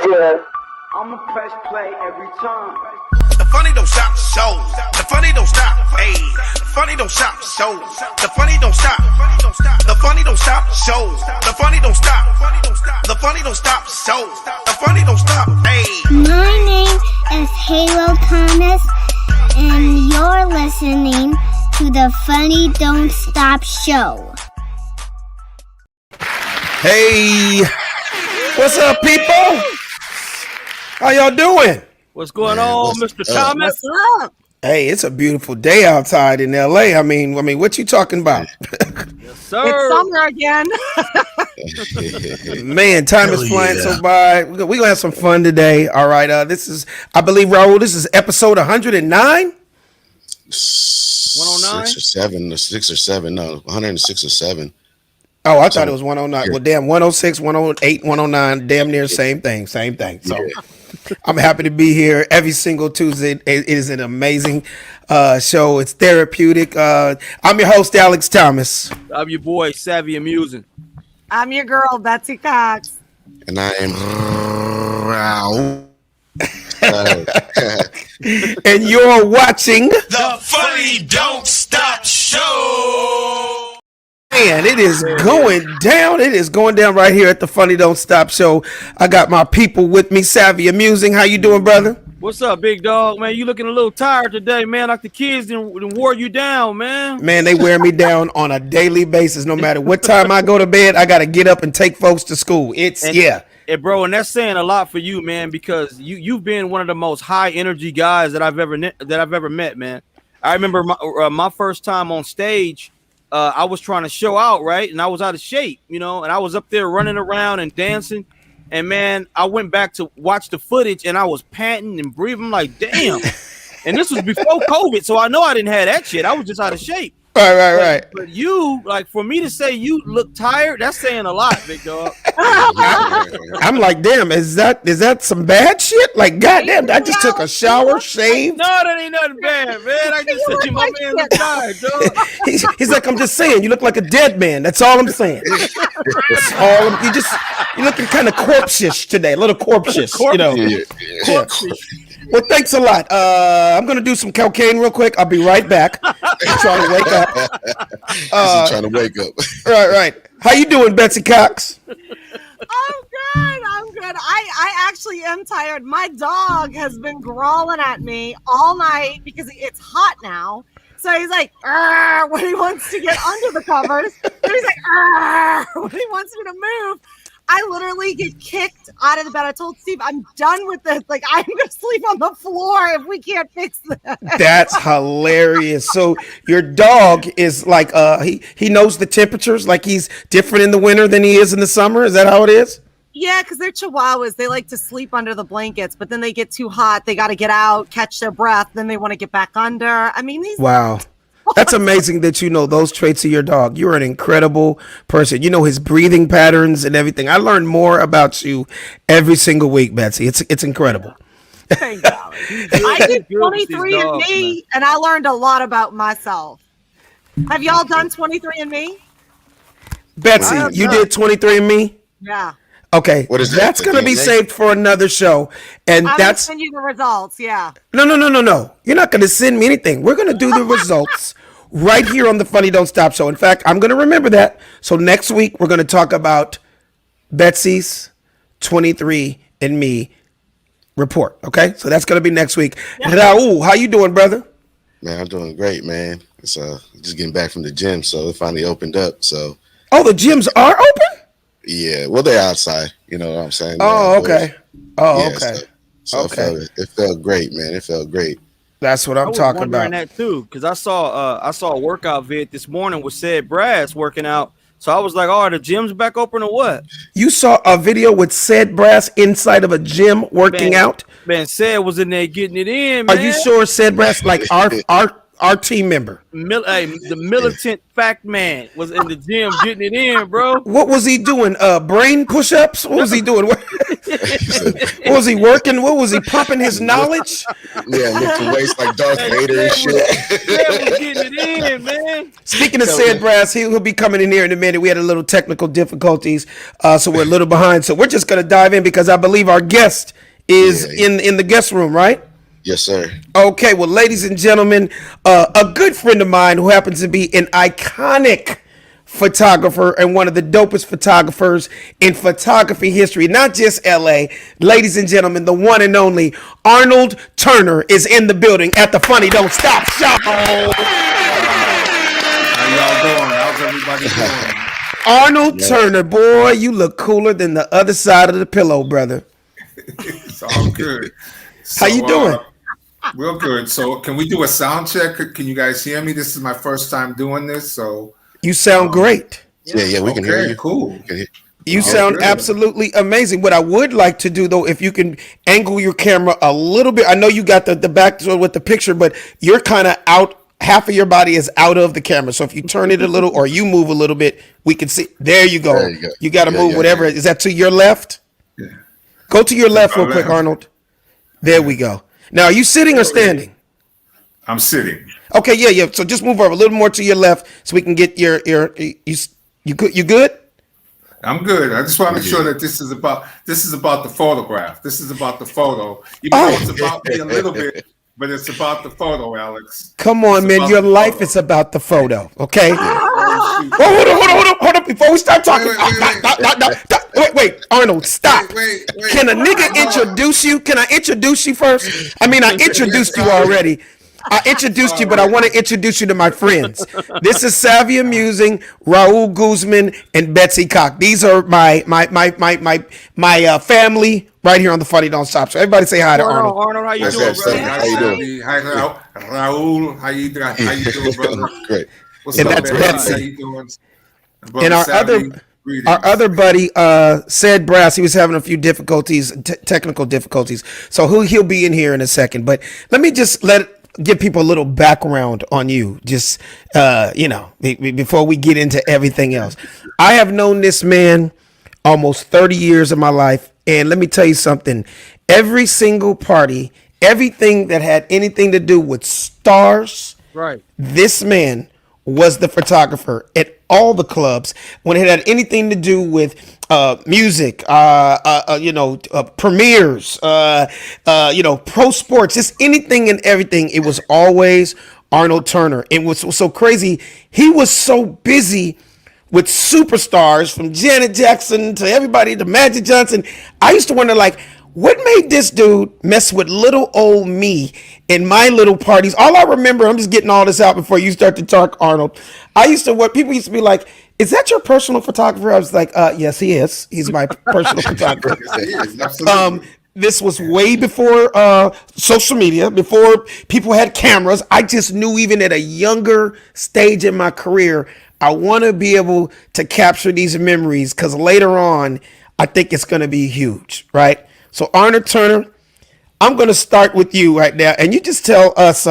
I'ma press play every time. The funny don't stop shows. The funny don't stop. Hey, the funny don't stop shows. The funny don't stop. The funny don't stop shows. The funny don't stop. The funny don't stop shows. The funny don't stop. Hey. My name is Halo Thomas, and you're listening to the Funny Don't Stop Show. Hey, what's up, people? How y'all doing? What's going on, Mr. Thomas? What's up? Hey, it's a beautiful day outside in LA. I mean, what you talking about? Yes, sir. It's summer again. Man, time is flying so by. We're gonna have some fun today. All right. This is, I believe, Raul, this is episode 109. 109? 6 or 7. No, 106 or 7. Oh, I thought it was 109. Well, damn, 106, 108, 109, damn near same thing. So I'm happy to be here every single Tuesday. It is an amazing show. It's therapeutic. I'm your host, Alex Thomas. I'm your boy, Savvy Amusing. I'm your girl, Betsy Cox. And I am Raul. And you're watching The Funny Don't Stop Show. Man, it is going down. It is going down right here at the Funny Don't Stop Show. I got my people with me, Savvy Amusing. How you doing, brother? What's up, big dog? Man, you looking a little tired today, man. Like the kids done wore you down, man. Man, they wear me down on a daily basis. No matter what time I go to bed, I got to get up and take folks to school. And bro, and that's saying a lot for you, man, because you've been one of the most high energy guys that I've ever met, man. I remember my first time on stage. I was trying to show out, right? And I was out of shape, and I was up there running around and dancing. And man, I went back to watch the footage and I was panting and breathing like, damn. And this was before COVID. So I know I didn't have that shit. I was just out of shape. Right. But you, like, for me to say you look tired, that's saying a lot, big dog. I'm like, damn, is that some bad shit? Like, goddamn, I just took a shower, shaved. No, that ain't nothing bad, man. I just said my man look tired, dog. He's like, I'm just saying, you look like a dead man. That's all I'm saying. You're looking kind of corpse-ish today, a little corpse-ish, Corpse-ish. Well, thanks a lot. I'm going to do some cocaine real quick. I'll be right back. I'm trying to wake up. Trying to wake up. Right. How you doing, Betsy Cox? I'm good. I actually am tired. My dog has been growling at me all night because it's hot now. So he's like, when he wants to get under the covers. And he's like, when he wants me to move. I literally get kicked out of the bed. I told Steve, I'm done with this. Like, I'm going to sleep on the floor if we can't fix this. That's hilarious. So your dog is like, he knows the temperatures, like he's different in the winter than he is in the summer. Is that how it is? Yeah, because they're Chihuahuas. They like to sleep under the blankets, but then they get too hot. They got to get out, catch their breath. Then they want to get back under. I mean, Wow. That's amazing that you know those traits of your dog. You're an incredible person. You know his breathing patterns and everything. I learn more about you every single week, Betsy. It's incredible. Thank you. I did 23andMe, and I learned a lot about myself. Have y'all done 23andMe? Betsy, you did 23andMe? Yeah. Okay, what is that? That's going to be saved for another show, and I'm gonna send you the results. Yeah. No. You're not going to send me anything. We're going to do the results right here on the Funny Don't Stop Show. In fact, I'm going to remember that. So next week we're going to talk about Betsy's 23andMe report. Okay, so that's going to be next week. Yeah. Raul, how you doing, brother? Man, I'm doing great, man. It's just getting back from the gym, so it finally opened up. So. Oh, the gyms are open? Yeah, well, they're outside. You know what I'm saying? Oh, okay. So it felt great, man. It felt great. That's what I'm talking about. That too, because I saw a workout vid this morning with Said Brass working out. So I was like, "Oh, are the gyms back open or what?" You saw a video with Said Brass inside of a gym working out. Man, Said was in there getting it in. Man. Are you sure Said Brass, like our team member? The militant fact man was in the gym getting it in, bro. What was he doing? Brain push-ups? What was he doing? What was he working? What was he pumping his knowledge? Yeah, lifting weights like Darth Vader and shit. was getting it in, man. Speaking of Sid Brass, he'll be coming in here in a minute. We had a little technical difficulties, so we're a little behind. So we're just going to dive in because I believe our guest is in the guest room, right? Yes, sir. Okay, well, ladies and gentlemen, a good friend of mine who happens to be an iconic photographer and one of the dopest photographers in photography history, not just LA. Ladies and gentlemen, the one and only Arnold Turner is in the building at the Funny Don't Stop Show. How y'all doing? How's everybody doing? Arnold Turner, boy, you look cooler than the other side of the pillow, brother. It's all good. How you doing? Real good. So can we do a sound check? Can you guys hear me? This is my first time doing this, so You sound great. Yeah, we can hear you. Cool. You sound absolutely amazing. What I would like to do, though, if you can angle your camera a little bit, I know you got the back with the picture, but you're kind of out. Half of your body is out of the camera. So if you turn it a little or you move a little bit, we can see. There you go. There you go. You got to move whatever. Yeah. Is that to your left? Yeah. Go to your left real quick, left. Arnold. There we go. Now, are you sitting or standing? I'm sitting. Okay, yeah. So just move over a little more to your left so we can get you good. You good? I'm good. I just want to make sure that this is about the photograph. This is about the photo. Even though it's about me a little bit, but it's about the photo, Alex. Come on, It's man. about Your the life photo. is about the photo, okay? Oh, shoot. Oh, hold on. Before we start talking. Wait. Wait, Arnold, stop. Wait. Can a nigga introduce you? Can I introduce you first? I mean, I introduced you already. I introduced you, but I want to introduce you to my friends. This is Savvy Amusing, Raul Guzman, and Betsy Cock. These are my family right here on the Funny Don't Stop. So everybody say hi to Arnold. Arnold, how you Yes, doing, sir. brother? How you doing? Hi, Raul. How you doing, brother? Great. What's And up, that's man? Betsy. How you doing? And our Savvy, greetings. other buddy, Sid Brass, he was having a few difficulties, technical difficulties. So he'll be in here in a second. But let me just give people a little background on you, just before we get into everything else. I have known this man almost 30 years of my life, and let me tell you something. Every single party, everything that had anything to do with stars, Right. this man was the photographer at all the clubs when it had anything to do with music, premieres, pro sports, just anything and everything. It was always Arnold Turner. It was so crazy. He was so busy with superstars from Janet Jackson to everybody to Magic Johnson. I used to wonder, like, what made this dude mess with little old me in my little parties? All I remember, I'm just getting all this out before you start to talk, Arnold. People used to be like, is that your personal photographer? I was like, yes, he is. He's my personal photographer. Absolutely. This was way before social media, before people had cameras. I just knew even at a younger stage in my career, I want to be able to capture these memories because later on, I think it's going to be huge, right? So Arnold Turner, I'm going to start with you right now. And you just tell us,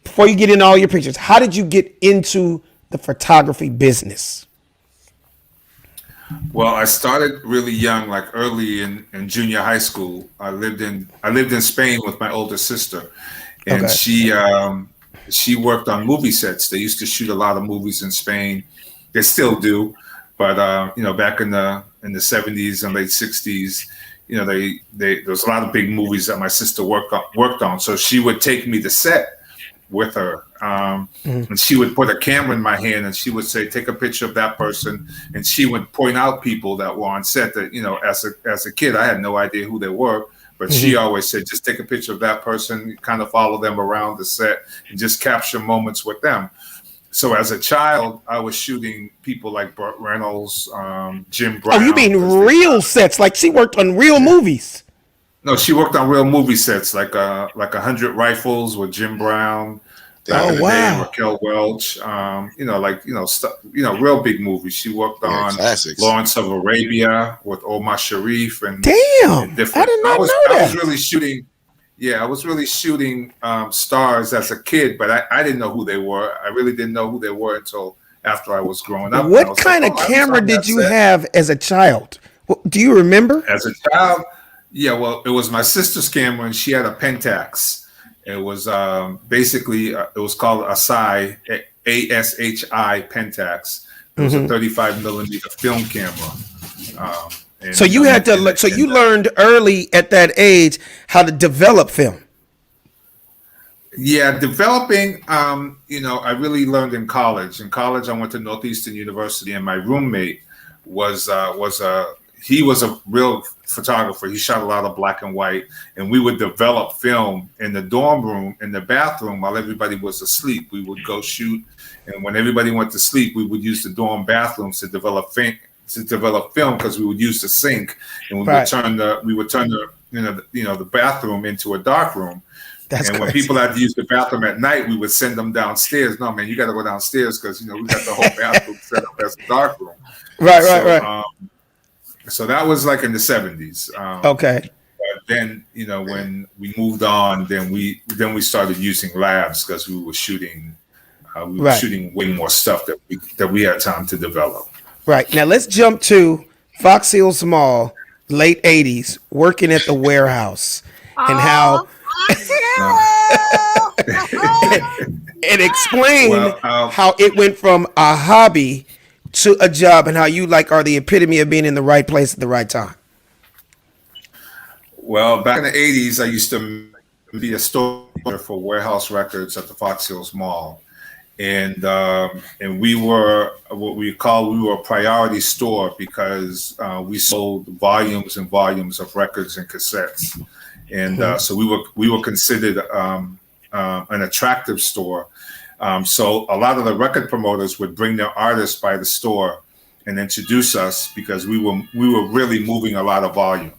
before you get into all your pictures, how did you get into the photography business? Well, I started really young, like early in junior high school. I lived in Spain with my older sister, and Okay. she worked on movie sets. They used to shoot a lot of movies in Spain. They still do, but back in the 70s and late 60s, there was a lot of big movies that my sister worked on. So she would take me to set with her, and she would put a camera in my hand and she would say, take a picture of that person, and she would point out people that were on set that, as a kid I had no idea who they were, but she always said, just take a picture of that person, kind of follow them around the set and just capture moments with them. So as a child, I was shooting people like Burt Reynolds, Jim Brown. Oh, you mean real sets? Like she worked on real movies? No, she worked on real movie sets, like 100 Rifles with Jim Brown. Back in the day, Raquel Welch. Real big movies. She worked on classics. Lawrence of Arabia with Omar Sharif and Damn, and different. I did not know I that. was really shooting. Yeah, I was really shooting stars as a kid, but I didn't know who they were. I really didn't know who they were until after I was growing up. What kind of camera did you have as a child? Well, do you remember? As a child, yeah, well, it was my sister's camera, and she had a Pentax. It was basically it was called ASHI, ASHI Pentax. It was a 35 millimeter film camera. So you had to. So you learned early at that age how to develop film. Yeah, developing. I really learned in college. In college, I went to Northeastern University, and my roommate was he was a real photographer. He shot a lot of black and white, and we would develop film in the dorm room, in the bathroom, while everybody was asleep. We would go shoot, and when everybody went to sleep, we would use the dorm bathrooms to develop film because we would use the sink, and we would turn the bathroom into a dark room. When people had to use the bathroom at night, we would send them downstairs. No, man, you got to go downstairs because we got the whole bathroom set up as a dark room. Right. So that was like in the 70s. Okay. But then, when we moved on, then we started using labs because we were shooting. Shooting way more stuff that we had time to develop. Right. Now let's jump to Fox Hills Mall, late 80s, working at the warehouse, and how. And explain how it went from a hobby to a job, and how you are the epitome of being in the right place at the right time. Well, back in the 80s, I used to be a store for Warehouse Records at the Fox Hills Mall. And we were we were a priority store because we sold volumes and volumes of records and cassettes. And so we were considered an attractive store. So a lot of the record promoters would bring their artists by the store and introduce us because we were really moving a lot of volume,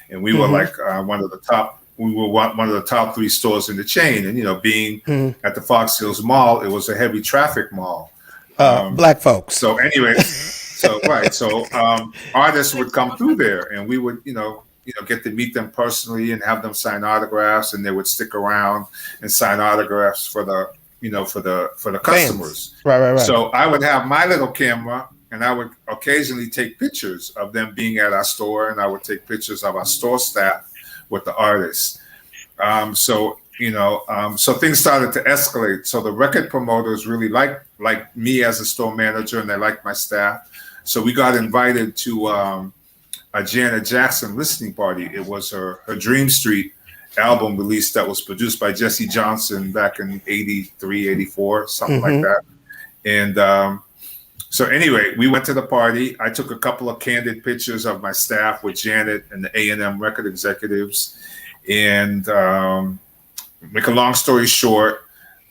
and we were like one of the top. We were one of the top 3 stores in the chain, and being at the Fox Hills Mall, it was a heavy traffic mall. Black folks. So anyway, so artists would come through there, and we would get to meet them personally and have them sign autographs, and they would stick around and sign autographs for the for the customers. Right. So I would have my little camera, and I would occasionally take pictures of them being at our store, and I would take pictures of our store staff with the artists. So things started to escalate. So the record promoters really liked me as a store manager, and they liked my staff. So we got invited to a Janet Jackson listening party. It was her Dream Street album release that was produced by Jesse Johnson back in 83, 84, something like that. And so anyway, we went to the party. I took a couple of candid pictures of my staff with Janet and the A&M record executives. And make a long story short,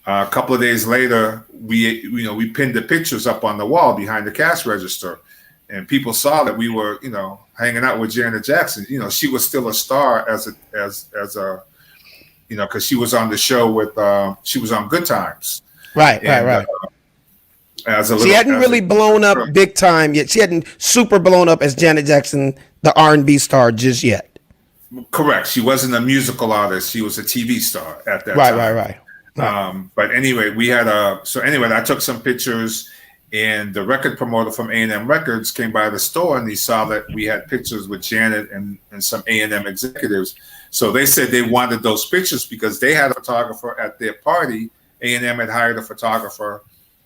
a couple of days later, we pinned the pictures up on the wall behind the cash register. And people saw that we were, hanging out with Janet Jackson. She was still a star as a, because she was on the show with, she was on Good Times. Right. She hadn't really blown up big time yet. She hadn't super blown up as Janet Jackson, the R&B star, just yet. Correct. She wasn't a musical artist. She was a TV star at that time. Right. But anyway, I took some pictures, and the record promoter from A&M Records came by the store, and he saw that we had pictures with Janet and some A&M executives. So they said they wanted those pictures because they had a photographer at their party. A&M had hired a photographer,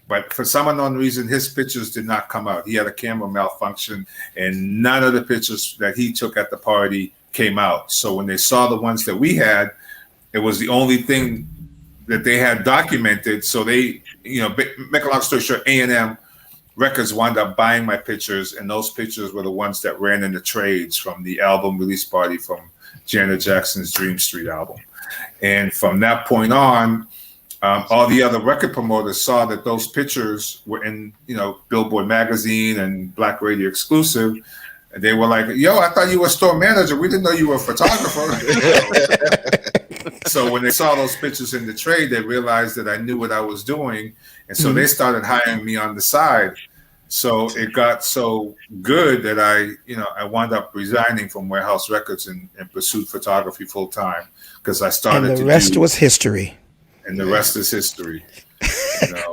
but for some unknown reason, his pictures did not come out. He had a camera malfunction, and none of the pictures that he took at the party came out. So when they saw the ones that we had, it was the only thing that they had documented. So they, make a long story short, A&M Records wound up buying my pictures, and those pictures were the ones that ran in the trades from the album release party from Janet Jackson's Dream Street album. And from that point on, all the other record promoters saw that those pictures were in, Billboard magazine and Black Radio exclusive. And they were like, yo, I thought you were a store manager. We didn't know you were a photographer. So when they saw those pictures in the trade, they realized that I knew what I was doing. And so they started hiring me on the side. So it got so good that I wound up resigning from Warehouse Records and pursued photography full time because I started. And the rest was history. And the rest is history.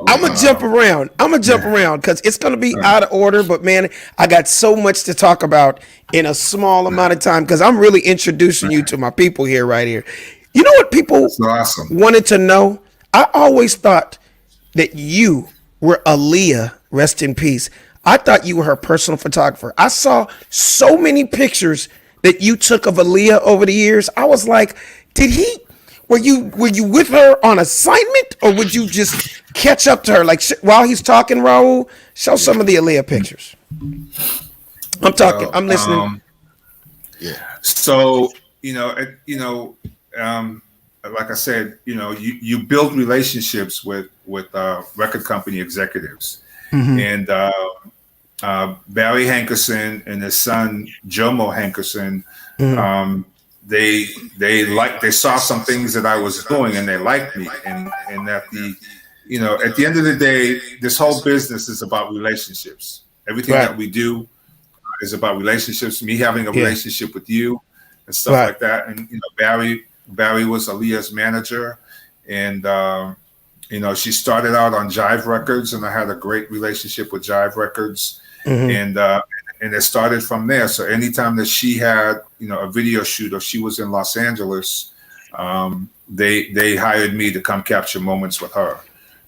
I'm gonna jump around. Because it's gonna be out of order. But man, I got so much to talk about in a small amount of time because I'm really introducing you to my people here, right here. You know what people wanted to know? I always thought that you were Aaliyah, rest in peace. I thought you were her personal photographer. I saw so many pictures that you took of Aaliyah over the years. I was like, were you with her on assignment, or would you just catch up to her? Like while he's talking, Raul, show some of the Aaliyah pictures. I'm talking. I'm listening. So like I said, you build relationships with record company executives, and Barry Hankerson and his son Jomo Hankerson. They saw some things that I was doing and they liked me, and that at the end of the day, this whole business is about relationships. Everything that we do is about relationships. Me having a relationship with you and stuff like that. And Barry was Aaliyah's manager, and she started out on Jive Records, and I had a great relationship with Jive Records, and it started from there. So anytime that she had, a video shoot, or she was in Los Angeles, they hired me to come capture moments with her.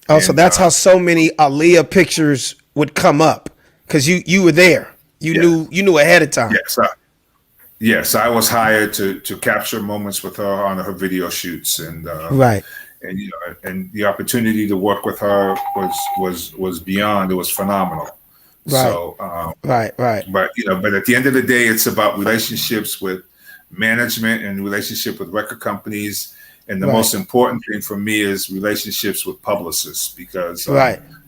Oh, so that's how so many Aaliyah pictures would come up, because you were there. You knew ahead of time. Yes, I was hired to capture moments with her on her video shoots, and and the opportunity to work with her was beyond. It was phenomenal. Right. So, right. But at the end of the day, it's about relationships with management and relationship with record companies, and the most important thing for me is relationships with publicists, because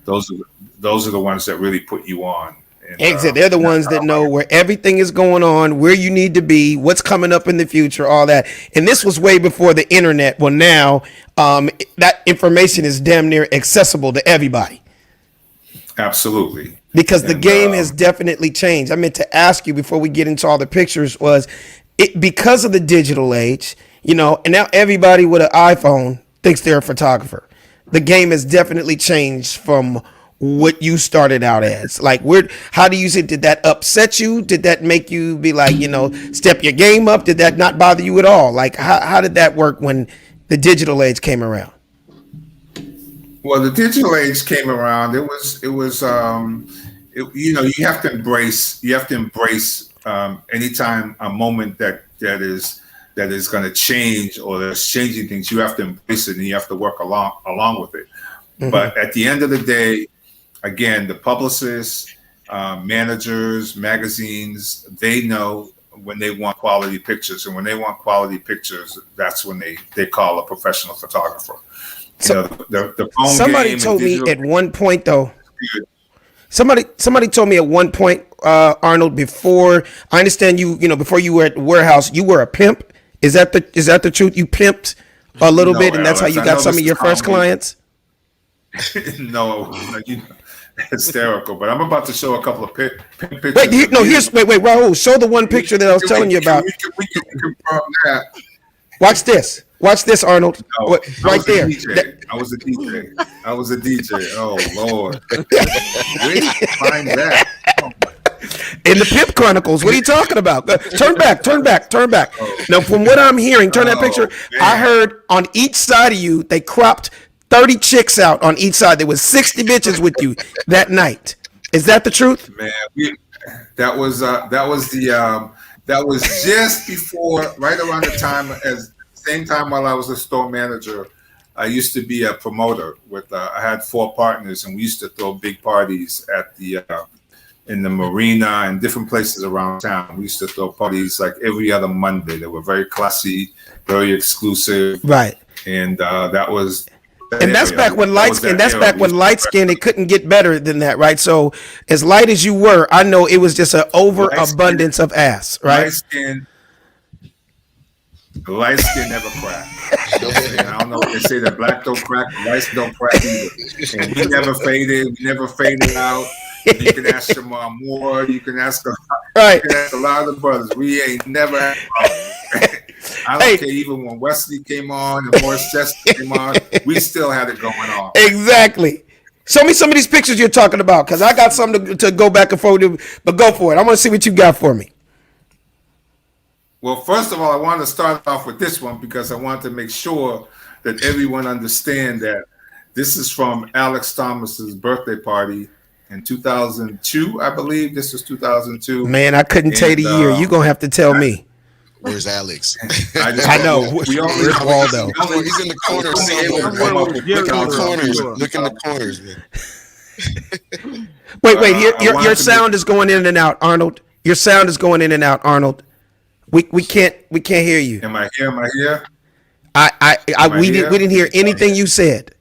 those are the ones that really put you on. And, they're the ones that know where everything is going on, where you need to be, what's coming up in the future, all that. And this was way before the internet. Well, now that information is damn near accessible to everybody. Absolutely. Because the game has definitely changed. I meant to ask you before we get into all the pictures, was it because of the digital age, and now everybody with an iPhone thinks they're a photographer. The game has definitely changed from what you started out as. Like, how do you say, did that upset you? Did that make you be like, step your game up? Did that not bother you at all? Like, how did that work when the digital age came around? Well, the digital age came around. You have to embrace anytime a moment that is going to change, or that's changing things, you have to embrace it, and you have to work along with it. But at the end of the day, again, the publicists, managers, magazines, they know when they want quality pictures, and when they want quality pictures, that's when they call a professional photographer. So the phone somebody game told me at one point, though. Good. Somebody told me at one point, Arnold. Before I understand before you were at the warehouse, you were a pimp. Is that the truth? You pimped a little bit, and that's how you got some of your first clients. No, hysterical. But I'm about to show a couple of pictures. Wait, Raul, show the one picture that I was telling you about. We can confirm that. Watch this, Arnold. Right there. I was a DJ. Oh Lord, where did you find that? In the Pimp Chronicles. What are you talking about? Turn back. Now, from what I'm hearing, turn that picture. Man. I heard on each side of you, they cropped 30 chicks out on each side. There was 60 bitches with you that night. Is that the truth? Man, that was just before, right around the same time while I was a store manager. I used to be a promoter with. I had 4 partners, and we used to throw big parties at in the marina and different places around town. We used to throw parties like every other Monday. They were very classy, very exclusive. Right. And that was. And that's back when light skin. That's back when light skin. It couldn't get better than that, right? So, as light as you were, I know it was just an overabundance of ass, right? Light skin never cracked. I don't know if they say that black don't crack, light don't crack either. And we never faded out. You can ask Shamar Moore. You can ask a lot of the brothers. We ain't never had a problem. I don't care. Even when Wesley came on and Morris Chestnut came on, we still had it going on. Exactly. Show me some of these pictures you're talking about, because I got something to go back and forth to, but go for it. I want to see what you got for me. Well, first of all, I want to start off with this one because I want to make sure that everyone understand that this is from Alex Thomas's birthday party in 2002, I believe. This was 2002. Man, I couldn't tell you the year. You're going to have to tell me. Where's Alex? I know. Where's Waldo? He's in the corner. Look in the corners, man. Wait. Your sound is going in and out, Arnold. Your sound is going in and out, Arnold. We can't hear you. Am I here? We didn't hear anything you said.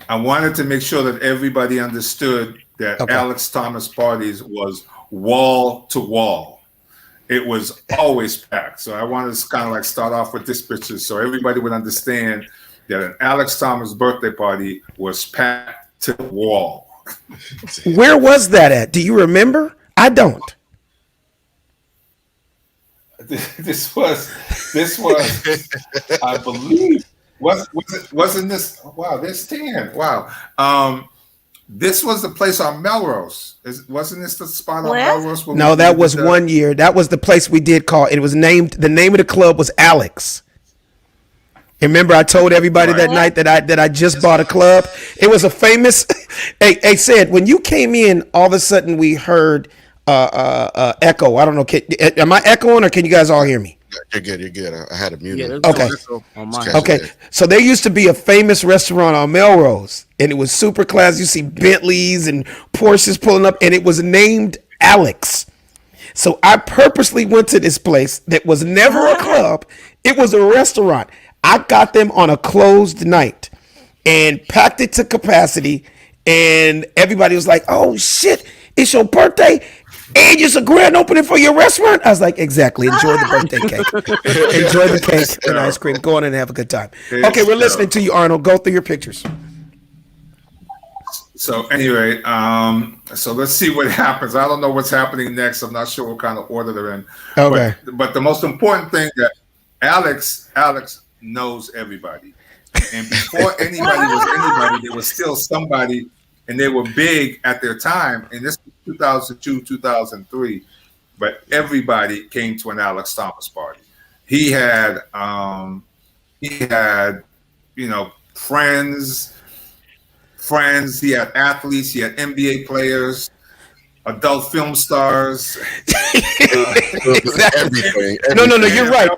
I wanted to make sure that everybody understood that Alex Thomas parties was wall to wall. It was always packed. So I wanted to kind of like start off with this picture so everybody would understand that an Alex Thomas birthday party was packed to the wall. Where was that at? Do you remember? I don't. This was I believe wasn't this, wow, there's 10. Wow. This was the place on Melrose. Wasn't this the spot on Melrose? No, that was 1 year. That was the place we did call. It was named, the name of the club was Alex. And remember, I told everybody that night that I just bought a club. It was a famous. Hey, said when you came in, all of a sudden we heard echo. I don't know. Am I echoing or can you guys all hear me? You're good. I had a mute. Yeah, okay. So there used to be a famous restaurant on Melrose, and it was super classy. You see Bentleys and Porsches pulling up, and it was named Alex. So I purposely went to this place that was never a club. It was a restaurant. I got them on a closed night and packed it to capacity, and everybody was like, "Oh shit, it's your birthday! And it's a grand opening for your restaurant." I was like, exactly. Enjoy the birthday cake. Enjoy the cake and ice cream. Go on and have a good time. Okay, we're listening to you, Arnold. Go through your pictures. So anyway, so let's see what happens. I don't know what's happening next. I'm not sure what kind of order they're in. Okay. But the most important thing that Alex knows everybody. And before anybody was anybody, there was still somebody, and they were big at their time. And this was 2002, 2003. But everybody came to an Alex Thomas party. He had friends. He had athletes. He had NBA players, adult film stars. Everything. No. You're right.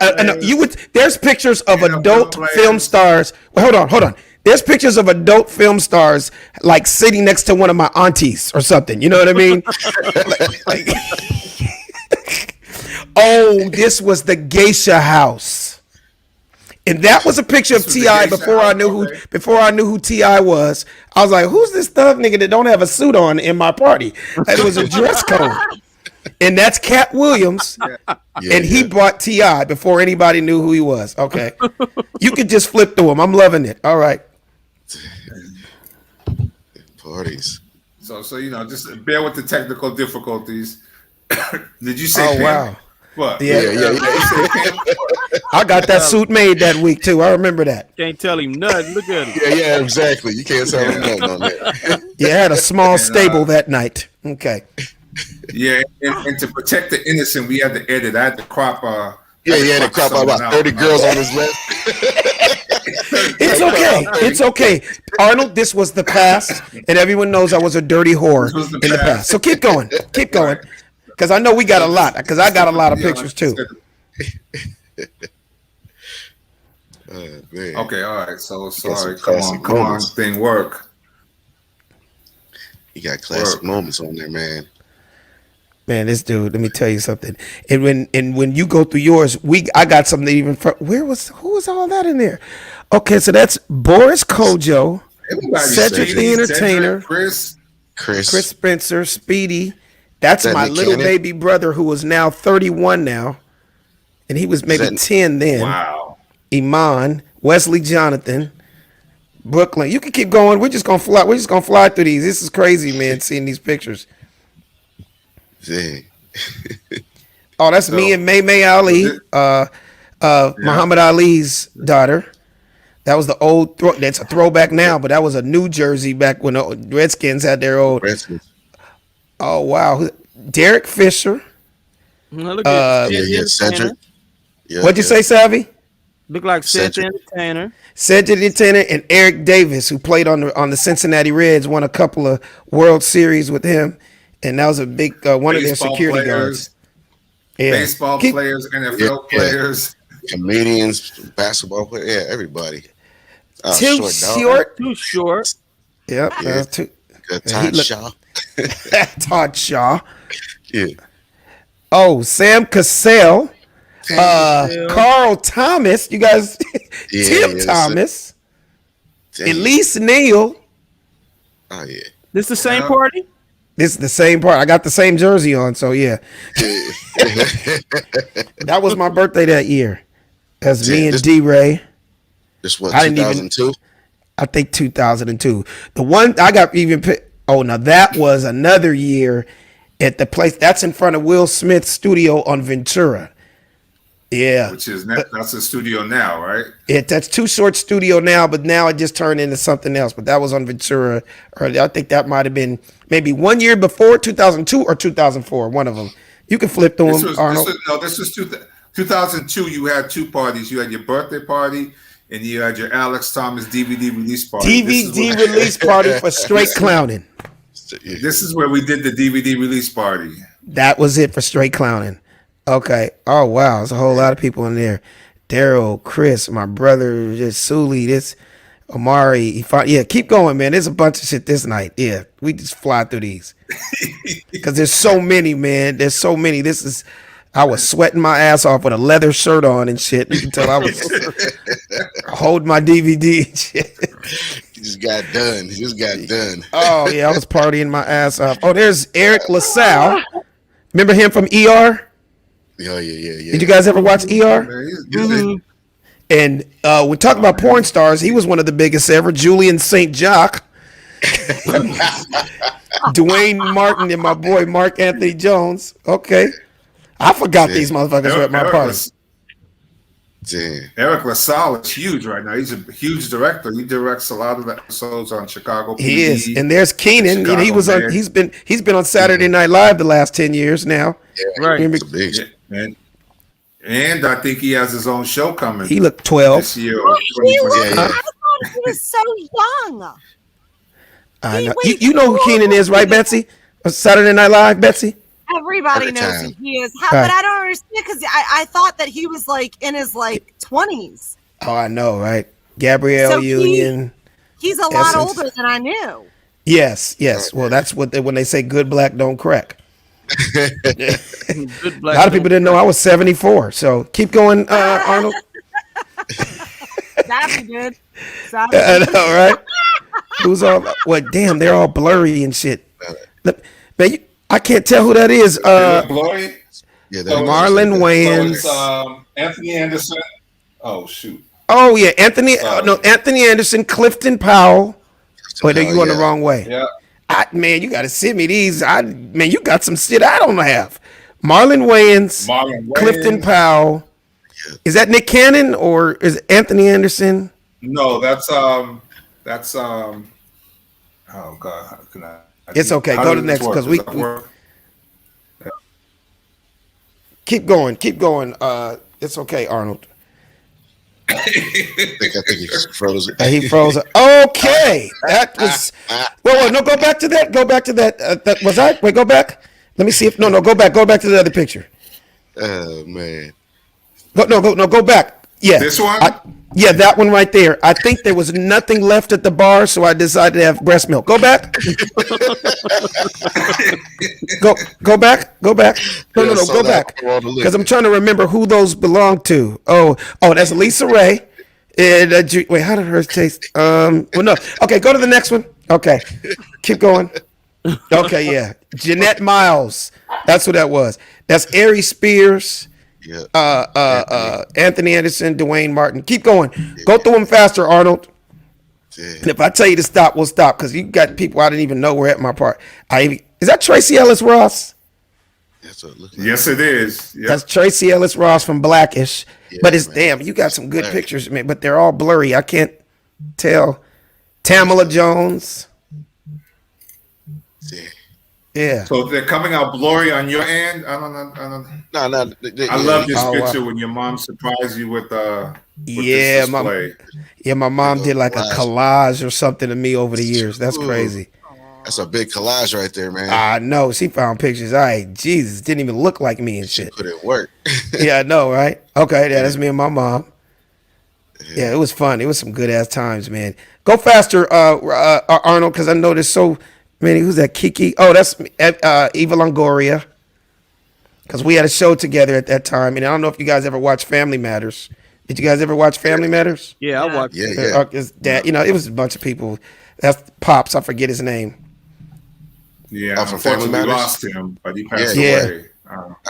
There's pictures of adult film stars. Well, hold on. There's pictures of adult film stars like sitting next to one of my aunties or something. You know what I mean? Oh, this was the Geisha House. And that was a picture of T.I. before I knew who T.I. was. I was like, who's this thug nigga that don't have a suit on in my party? It was a dress code. And that's Cat Williams. And he bought T.I. before anybody knew who he was. Okay. You could just flip through him. I'm loving it. All right. Parties. So just bear with the technical difficulties. Did you say? Oh, wow. What? Yeah. I got that suit made that week too. I remember that. Can't tell him nothing. Look at him. Yeah, exactly. You can't tell him nothing on that. Yeah, I had a small stable that night. Okay. Yeah, and to protect the innocent, we had to edit. I had to crop. He had to crop about 30 girls on his list. It's okay. It's okay. Arnold, this was the past, and everyone knows I was a dirty whore in the past. So keep going. Keep going. Because I know we got a lot. Because I got a lot of pictures too. Okay, all right. So sorry. Come on, thing work. You got classic moments on there, man. Man, this dude, let me tell you something. And when you go through yours, I got something even who was all that in there? Okay, so that's Boris Kojo, Cedric the Entertainer, Chris Spencer, Speedy. That's my little baby brother who is now 31 now. And he was maybe 10 then. Wow. Iman, Wesley Jonathan, Brooklyn. You can keep going. We're just gonna fly through these. This is crazy, man, seeing these pictures. Dang. Oh, that's So- me and May Ali, Muhammad Ali's daughter. That was the old. That's a throwback now, but that was a New Jersey back when the Redskins had their old. Redskins. Oh wow, Derek Fisher. Look at Cedric. Yeah, What'd you say, Savvy? Look like Seth Cedric. Entertainer. Cedric Entertainer and Eric Davis, who played on the Cincinnati Reds, won a couple of World Series with him, and that was a big one of their Baseball security players, guards. Yeah. Baseball players, NFL players. Comedians, basketball players, yeah, everybody. Too short. Too short. Yep. Yeah. Too. Todd Shaw. Todd Shaw. Yeah. Oh, Sam Cassell. Carl Thomas. You guys. Tim Thomas. Elise Neal. Oh yeah. This the same party? This is the same part. I got the same jersey on, so yeah. That was my birthday that year. As me and D Ray. This was I didn't 2002. I think 2002. The one I got even. Oh no, that was another year at the place that's in front of Will Smith's studio on Ventura. Yeah, Which is that's a studio now, right? that's Too Short Studio now, but now it just turned into something else. But that was on Ventura early. I think that might have been maybe 1 year before 2002 or 2004. One of them. You can flip through them, Arnold. This was 2002. You had two parties. You had your birthday party, and you had your Alex Thomas DVD release party. DVD release party for Straight Clowning. This is where we did the DVD release party. That was it for Straight Clowning. Okay. Oh wow, there's a whole lot of people in there. Daryl, Chris, my brother, just Sully, this Amari. Yeah, keep going, man. There's a bunch of shit this night. Yeah, we just fly through these because there's so many, man. There's so many. I was sweating my ass off with a leather shirt on and shit. You can tell I was holding my DVD and shit. He just got done. Oh yeah, I was partying my ass off. Oh, there's Eric LaSalle. Remember him from ER? Oh yeah. Did you guys ever watch ER? And we talk about porn stars. He was one of the biggest ever. Julian St. Jacques, Dwayne Martin, and my boy Mark Anthony Jones. Okay, I forgot these motherfuckers were at my party. Eric LaSalle is huge right now. He's a huge director. He directs a lot of the episodes on Chicago PD. He is, and there's Keenan. And he was on. He's been on Saturday Night Live the last 10 years now. Yeah, right. And I think he has his own show coming. He looked 12 this year. I thought he was so young. I know. You know who Keenan is, right, Betsy? Saturday Night Live, Betsy. Everybody knows who he is. But I don't understand because I thought that he was like in his 20s. Oh, I know, right? Gabrielle Union. He's a lot older than I knew. Yes. Well, that's what when they say good black don't crack. Good black a lot of people didn't know I was 74. So keep going, Arnold. That'd be good. I know, right? Who's all? Well, damn, they're all blurry and shit. Look, man, I can't tell who that is. Glory? Yeah, Marlon Wayans. Anthony Anderson. Oh shoot. Oh yeah, Anthony Anderson, Clifton Powell. Wait, are you going the wrong way? Yeah. Man, you got to send me these. Man, you got some shit I don't have. Marlon Wayans, Clifton Powell. Is that Nick Cannon or is it Anthony Anderson? No, that's oh god, how can I? It's okay. Go to the next because we keep going. It's okay, Arnold. I think he froze. He froze. Okay, that was. Well, no, go back to that. That was I. Wait, go back. Let me see if no. Go back. Go back to the other picture. Oh man. Go back. Yeah. This one? Yeah, that one right there. I think there was nothing left at the bar, so I decided to have breast milk. Go back. Go back. No, go back. Because I'm trying to remember who those belong to. Oh, that's Lisa Ray. And wait, how did hers taste? Well, no. Okay, go to the next one. Okay, keep going. Okay, yeah, Jeanette Miles. That's who that was. That's Ari Spears. Yeah. Anthony Anderson, Dwayne Martin. Keep going. Go through them faster, Arnold. And if I tell you to stop, we'll stop because you got people I didn't even know were at my part. Is that Tracy Ellis Ross? That's what it looks like. Yes, it is. Yep. That's Tracy Ellis Ross from Blackish. Yeah, but it's man. damn, you got some good Blurry. pictures, man. But they're all blurry. I can't tell. Tamala Jones. Yeah. Yeah. So they're coming out blurry on your end. I don't know. No. I love this Oh, wow. picture when your mom surprised you with Yeah, this display. my mom did like a collage or something to me over the years. That's crazy. That's a big collage right there, man. I know. She found pictures. Jesus, didn't even look like me and shit. Put it work. Yeah, I know, right? Okay, yeah, that's me and my mom. Yeah, it was fun. It was some good ass times, man. Go faster, Arnold, because I know there's so many. Who's that? Kiki? Oh, that's Eva Longoria. Because we had a show together at that time, and I don't know if you guys ever watched Family Matters. Did you guys ever watch Family Matters? Yeah, I watched. Yeah. His dad, it was a bunch of people. That's Pops. I forget his name. Yeah, from Family unfortunately Matters? lost him, but he passed Yeah. away.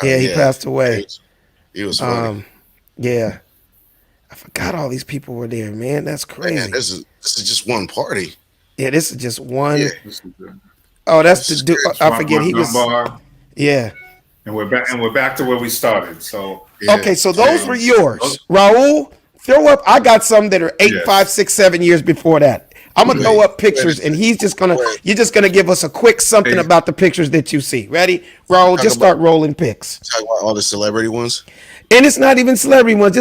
Yeah, he passed away. He was funny. Yeah, I forgot all these people were there, man. That's crazy. Man, this is just one party. Yeah, this is just one. Yeah. This is good. Oh, that's the dude. I Mark forget he was. Dunbar, Yeah. and we're back to where we started. So Yeah. Okay, so those were yours, Raul. Throw up. I got some that are 8, Yes. 5, 6, 7 years before that. I'm gonna throw up pictures, and you're just gonna give us a quick something Hey. about the pictures that you see. Ready, Raul? Just start rolling pics. Talk about all the celebrity ones. And it's not even celebrity ones.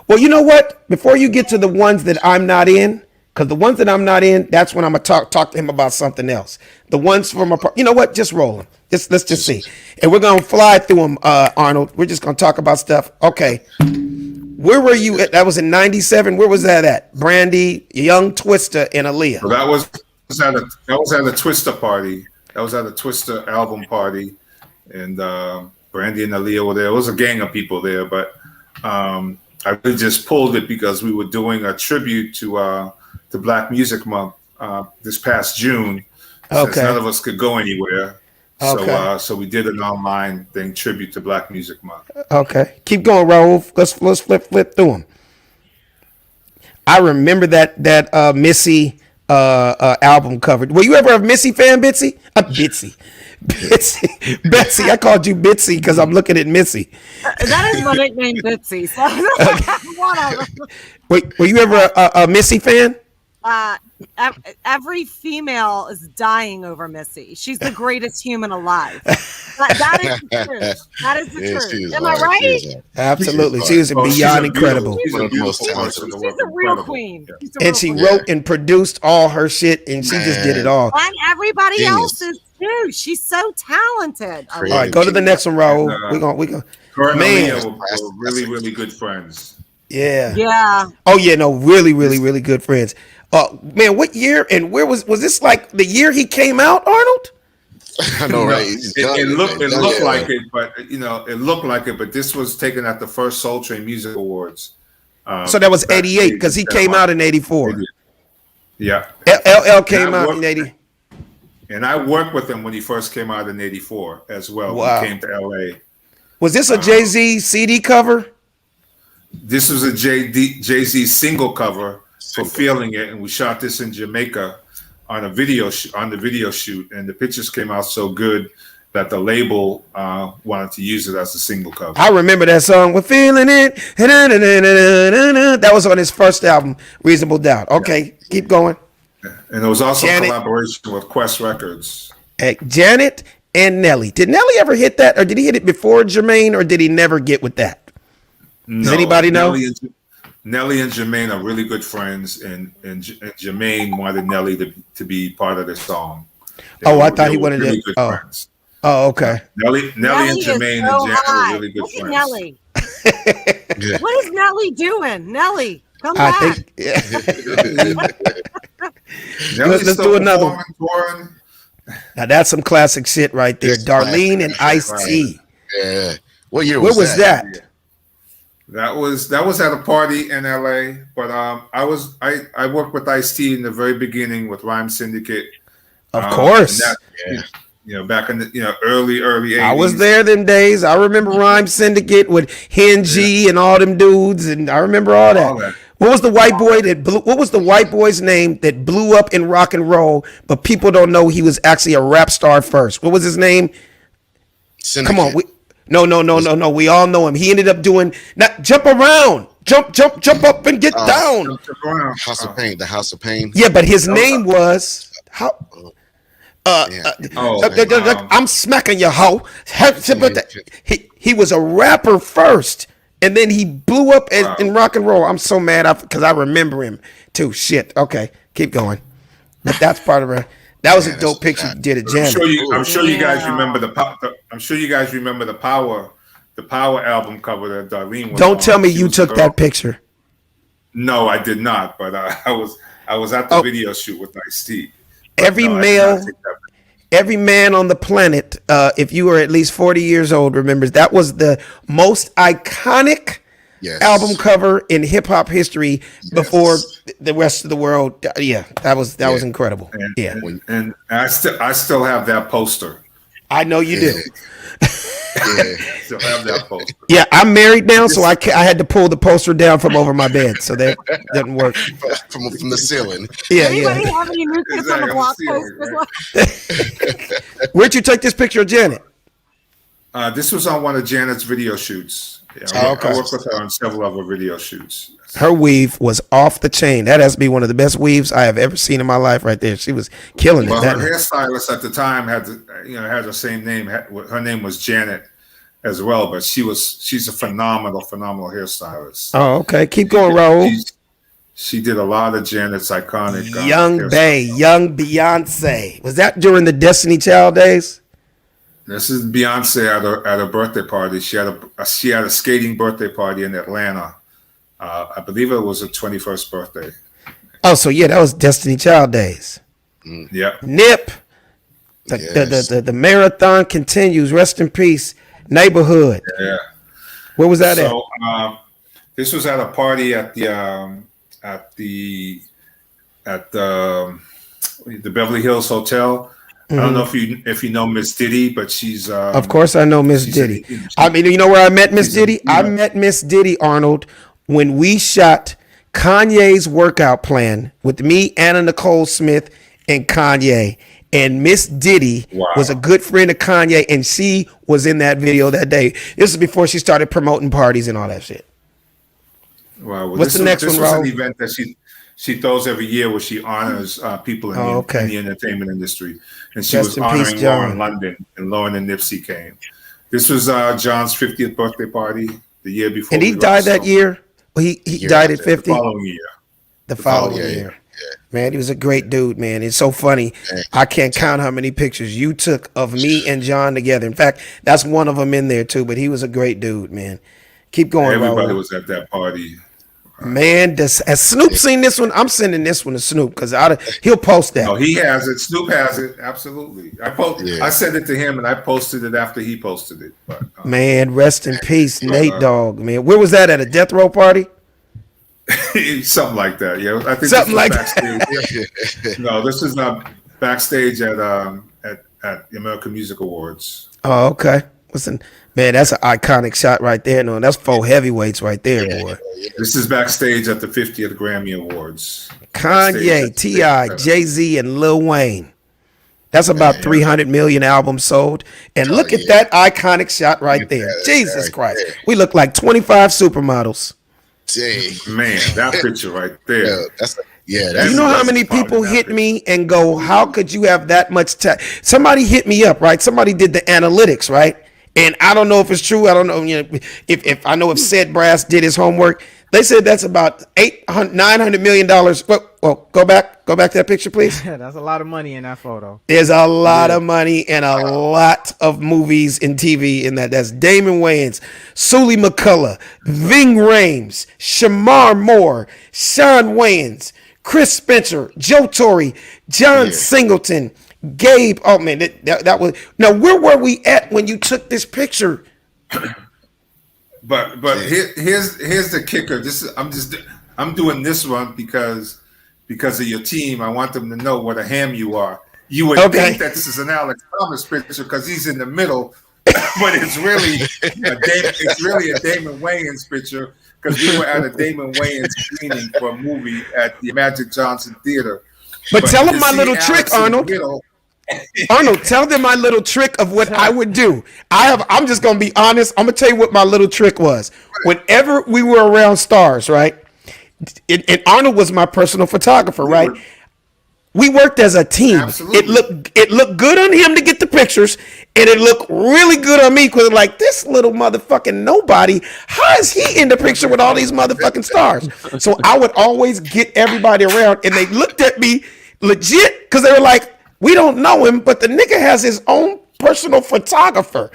Well, you know what? Before you get to the ones that I'm not in, because the ones that I'm not in, that's when I'm gonna talk to him about something else. The ones from you know what? Just roll them. Let's just see, and we're gonna fly through them, Arnold. We're just gonna talk about stuff. Okay, where were you at? That was in '97. Where was that at? Brandy, Young Twista, and Aaliyah. So that was at a Twista party. That was at a Twista album party, and Brandy and Aaliyah were there. It was a gang of people there, but I really just pulled it because we were doing a tribute to Black Music Month this past June. Since Okay. none of us could go anywhere, Okay. so we did an online thing tribute to Black Music Month. Okay, keep going, Raul. Let's flip through them. I remember that Missy album cover. Were you ever a Missy fan, Bitsy? Betsy. I called you Bitsy because I'm looking at Missy. That is my nickname, Bitsy. So whatever. Wait, were you ever a Missy fan? Every female is dying over Missy. She's the greatest human alive. That is the truth. That is the truth. Am I right? Absolutely. She was beyond incredible. She's a One of the most beautiful talented. person. She's a real queen. She's a And real she queen. wrote and produced all her shit, and she just did it all. And everybody Genius. else is too. She's so talented. I All right, go to the next one, Raul. We gonna. Her and Man. Aaliyah were really, really good friends. Yeah. Yeah. Oh yeah, no, really, really, really good friends. Man, what year and where was this like the year he came out, Arnold? I know, right? He's young, It looked man. like it, but it looked like it. But this was taken at the first Soul Train Music Awards. So that was 88 because he came out in 84. Yeah, LL came out in 80. and I worked with him when he first came out in '84 as well. Wow. When he came to LA. Was this a Jay-Z CD cover? This was a Jay-Z single cover for Feeling It, and we shot this in Jamaica on the video shoot, and the pictures came out so good that the label wanted to use it as a single cover. I remember that song. We're feeling it. That was on his first album, Reasonable Doubt. Okay, keep going. And it was also Janet. a collaboration with Quest Records. Hey, Janet and Nelly. Did Nelly ever hit that, or did he hit it before Jermaine, or did he never get with that? Does anybody know? Nelly and Jermaine are really good friends, and Jermaine wanted Nelly to be part of the song. I thought he wanted really it. good Oh. friends. Oh, okay. Nelly and Nelly is Jermaine so and Janet hot. are really good Look at friends. Nelly. Yeah. What is Nelly doing? Nelly, come I back. think. Yeah. Nelly's Let's still do another one. touring. Now that's some classic shit right there. That's Darlene classic. and Ice-T. Yeah. What year Where was was that? That was at a party in LA, but I worked with Ice-T in the very beginning with Rhyme Syndicate. Of course. Back in the early 80s. I was there them days. I remember Rhyme Syndicate with Henji and all them dudes, and I remember all that. All that. What was the white boy that blew? What was the white boy's name that blew up in rock and roll, but people don't know he was actually a rap star first? What was his name? Come on, Syndicate. no. We all know him. He ended up doing not jump around, jump up and get down. House of Pain. The House of Pain. Yeah, but his name was how. I'm smacking your hoe. He was a rapper first, and then he blew up in rock and roll. I'm so mad because I remember him too. Shit. Okay, keep going. But that's part of it. That was a dope picture you did at Janet. I'm sure you guys remember the Power album cover that Darlene was Don't on. tell me She you was a took girl. that picture. No, I did not. But I was at the video shoot with Ice-T. Every man on the planet, if you were at least 40 years old, remembers that was the most iconic album cover in hip hop history before the rest of the world. Yeah, that was incredible. And, and I still have that poster. I know you do. Still have that poster. Yeah, I'm married now, so I had to pull the poster down from over my bed, so that didn't work from the ceiling. Anybody have any new kids on the block posters? Where'd you take this picture of Janet? This was on one of Janet's video shoots. I worked with her on several of her video shoots. Her weave was off the chain. That has to be one of the best weaves I have ever seen in my life. Right there, she was killing it. Well, her hairstylist at the time had the same name. Her name was Janet as well, but she's a phenomenal hairstylist. Oh, okay. Keep going, Raul. She did a lot of Janet's iconic Young Bay, Young Beyonce. Was that during the Destiny Child days? This is Beyonce at a birthday party. She had a skating birthday party in Atlanta. I believe it was her 21st birthday. Oh, so yeah, that was Destiny Child days. Yeah. Nip. The marathon continues. Rest in peace. Neighborhood. Yeah. Where was that at? This was at a party at the Beverly Hills Hotel. I don't know if you know Miss Diddy, but she's of course I know Miss Diddy. I mean, you know where I met Miss Diddy? I met Miss Diddy, Arnold, when we shot Kanye's workout plan with me, Anna Nicole Smith, and Kanye. And Miss Diddy was a good friend of Kanye, and she was in that video that day. This is before she started promoting parties and all that shit. Wow. Well, what's the next one, Raul? This was an event that she throws every year where she honors people in the entertainment industry. And she was honoring Lauren London, and Lauren and Nipsey came. This was John's 50th birthday party the year before. And he died that year? Well, he died at 50? The following year. The following year. Man, he was a great dude, man. It's so funny. I can't count how many pictures you took of me and John together. In fact, that's one of them in there too, but he was a great dude, man. Keep going, Everybody Raul. was at that party. Man, has Snoop seen this one? I'm sending this one to Snoop because he'll post that. No, he has it. Snoop has it. Absolutely. I sent it to him and I posted it after he posted it. But man, rest in peace, Nate Dogg. Man, where was that at a death row party? Something like that. Yeah, I think something like that. No, this is backstage at the American Music Awards. Oh, okay. Listen, man, that's an iconic shot right there. No, that's 4 heavyweights right there, boy. This is backstage at the 50th Grammy Awards. Kanye, T.I., Jay-Z, and Lil Wayne. That's about 300 million albums sold. And look at that iconic shot right there. Jesus Christ. We look like 25 supermodels. Man, that picture right there. You know how many people hit me and go, how could you have that much time? Somebody hit me up, right? Somebody did the analytics, right? And I don't know if it's true. I don't know if I know if Sid Brass did his homework. They said that's about $900 million. Well, go back to that picture, please. That's a lot of money in that photo. There's a lot of money and a lot of movies and TV in that. That's Damon Wayans, Sully McCullough, Ving Rhames, Shamar Moore, Sean Wayans, Chris Spencer, Joe Torre, John Singleton, Gabe. Oh man, that was. Now where were we at when you took this picture? But here's the kicker. I'm doing this one because of your team. I want them to know what a ham you are. You would think that this is an Alex Thomas picture because he's in the middle, but it's really a Damon Wayans picture because we were at a Damon Wayans screening for a movie at the Magic Johnson Theater. But tell him my little trick, Arnold. Arnold, tell them my little trick of what I would do. I'm just gonna be honest. I'm gonna tell you what my little trick was. Whenever we were around stars, right? And Arnold was my personal photographer, right? We worked as a team. Absolutely. It looked good on him to get the pictures, and it looked really good on me because like this little motherfucking nobody. How is he in the picture with all these motherfucking stars? So I would always get everybody around, and they looked at me legit because they were like, "We don't know him, but the nigga has his own personal photographer."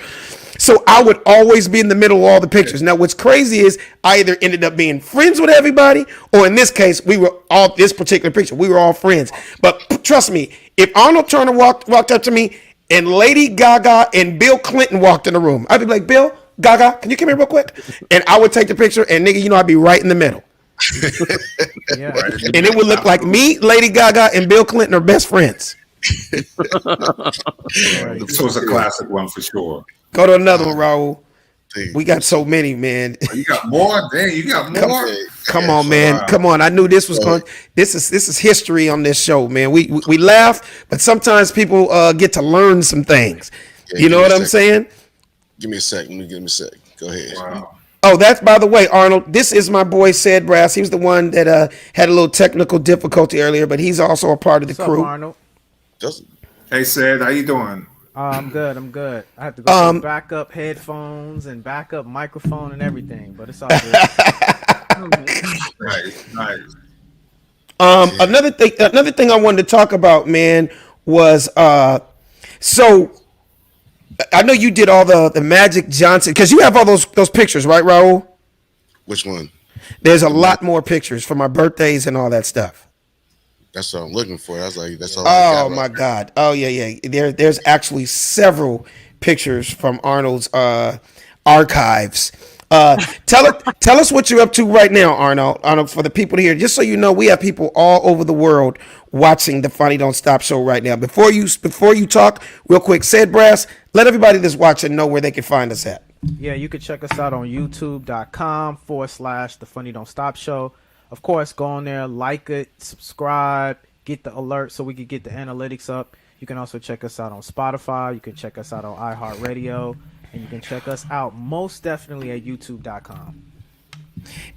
So I would always be in the middle of all the pictures. Now, what's crazy is I either ended up being friends with everybody, or in this case, this particular picture, we were all friends. But trust me, if Arnold Turner walked up to me and Lady Gaga and Bill Clinton walked in the room, I'd be like, Bill, Gaga, can you come here real quick? And I would take the picture, and nigga, I'd be right in the middle. Yeah. And it would look like me, Lady Gaga, and Bill Clinton are best friends. This was a classic one for sure. Go to another one, Raul. We got so many, man. You got more? Dang, you got more? Come on, man. Come on. I knew this was going. This is history on this show, man. We laugh, but sometimes people get to learn some things. Yeah, you know what I'm saying? Give me a sec. Give me a sec. Go ahead. Wow. Oh, that's by the way, Arnold. This is my boy Sid Brass. He was the one that had a little technical difficulty earlier, but he's also a part of the What's crew. up, Arnold? Hey, Sid, how you doing? I'm good. I have to go through backup headphones and backup microphone and everything, but it's all good. Nice. Another thing I wanted to talk about, man, was so I know you did all the Magic Johnson because you have all those pictures, right, Raul? Which one? There's a lot more pictures for my birthdays and all that stuff. That's what I'm looking for. I was like, that's all. I got my God! Oh yeah. There's actually several pictures from Arnold's archives. Tell us what you're up to right now, Arnold. Arnold, for the people here, just so you know, we have people all over the world watching the Funny Don't Stop show right now. Before you talk, real quick, Sid Brass, let everybody that's watching know where they can find us at. Yeah, you can check us out on youtube.com/The Funny Don't Stop Show. Of course, go on there, like it, subscribe, get the alert so we can get the analytics up. You can also check us out on Spotify. You can check us out on iHeartRadio. And you can check us out most definitely at youtube.com.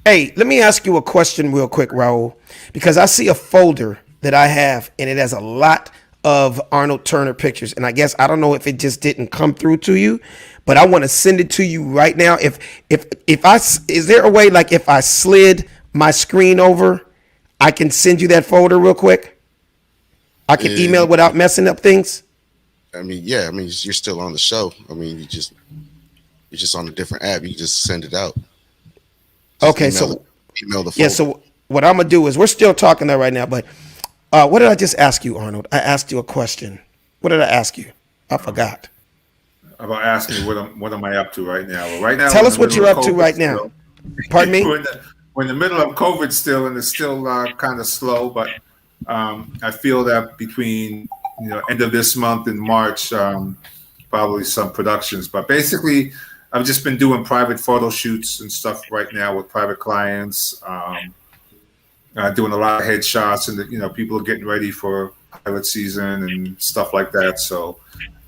Hey, let me ask you a question real quick, Raul, because I see a folder that I have, and it has a lot of Arnold Turner pictures. And I don't know if it just didn't come through to you, but I want to send it to you right now. Is there a way, like if I slid my screen over, I can send you that folder real quick? I can email it without messing up things. I mean, yeah. I mean, you're still on the show. I mean, you're just on a different app. You just send it out. Okay, email the folder. Yeah. So what I'm gonna do is we're still talking there right now, but what did I just ask you, Arnold? I asked you a question. What did I ask you? I forgot. About asking what am I up to right now? Well, right now, tell us what you're up to right now. Pardon me. We're in the middle of COVID still, and it's still kind of slow. But I feel that between end of this month and March, probably some productions. But basically, I've just been doing private photo shoots and stuff right now with private clients. Doing a lot of headshots, and people are getting ready for pilot season and stuff like that. So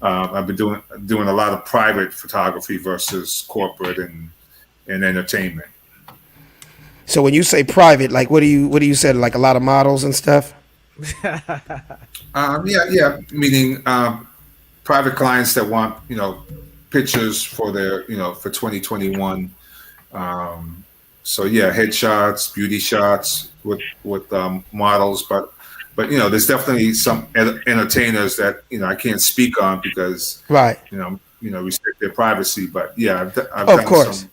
I've been doing a lot of private photography versus corporate and entertainment. So when you say private, like what do you say? Like a lot of models and stuff? Yeah. Meaning private clients that want pictures for their for 2021. So yeah, headshots, beauty shots with models, but there's definitely some entertainers that I can't speak on because right respect their privacy. But yeah, I've of done course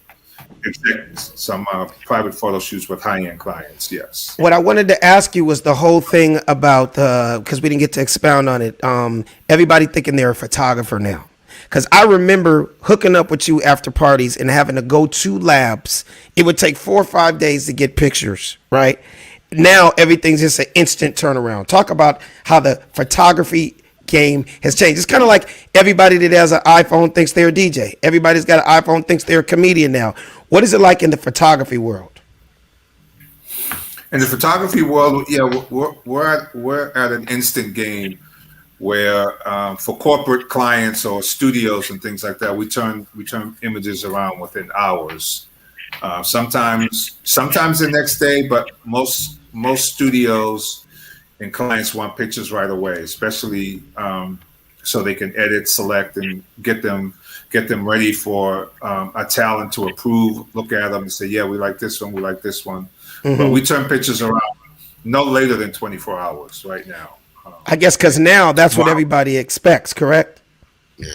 some private photo shoots with high-end clients. Yes. What I wanted to ask you was the whole thing about because we didn't get to expound on it. Everybody thinking they're a photographer now. Because I remember hooking up with you after parties and having to go to labs. It would take 4 or 5 days to get pictures, right? Now everything's just an instant turnaround. Talk about how the photography game has changed. It's kind of like everybody that has an iPhone thinks they're a DJ. Everybody's got an iPhone thinks they're a comedian now. What is it like in the photography world? In the photography world, yeah, we're at an instant game. where for corporate clients or studios and things like that, we turn images around within hours. Sometimes the next day, but most studios and clients want pictures right away, especially so they can edit, select, and get them ready for a talent to approve, look at them and say, yeah, we like this one, we like this one. But we turn pictures around no later than 24 hours right now. I guess because now that's what everybody expects, correct? Yeah.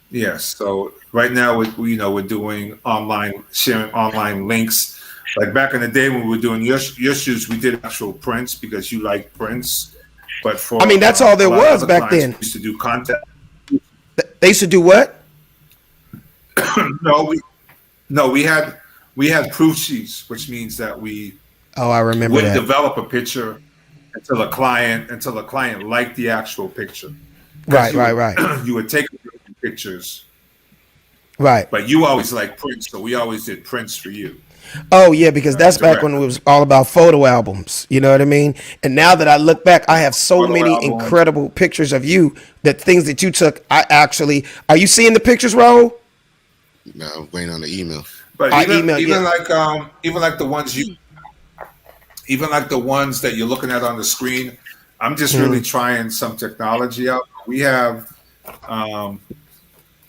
Yes. So right now, we're doing sharing online links. Like back in the day when we were doing your shoots, we did actual prints because you like prints. But for that's all there was back then. We used to do content. They used to do what? No, we had proof sheets, which means that we I remember would that. develop a picture until a client liked the actual picture. Right. You would take pictures, right? But you always liked prints, so we always did prints for you. Oh yeah, because that's back when it was all about photo albums. You know what I mean? And now that I look back, I have so many incredible pictures of you. That things that you took. Are you seeing the pictures, Raul? No, I'm waiting on the email. But even like the ones that you're looking at on the screen, I'm just really trying some technology out. We have, I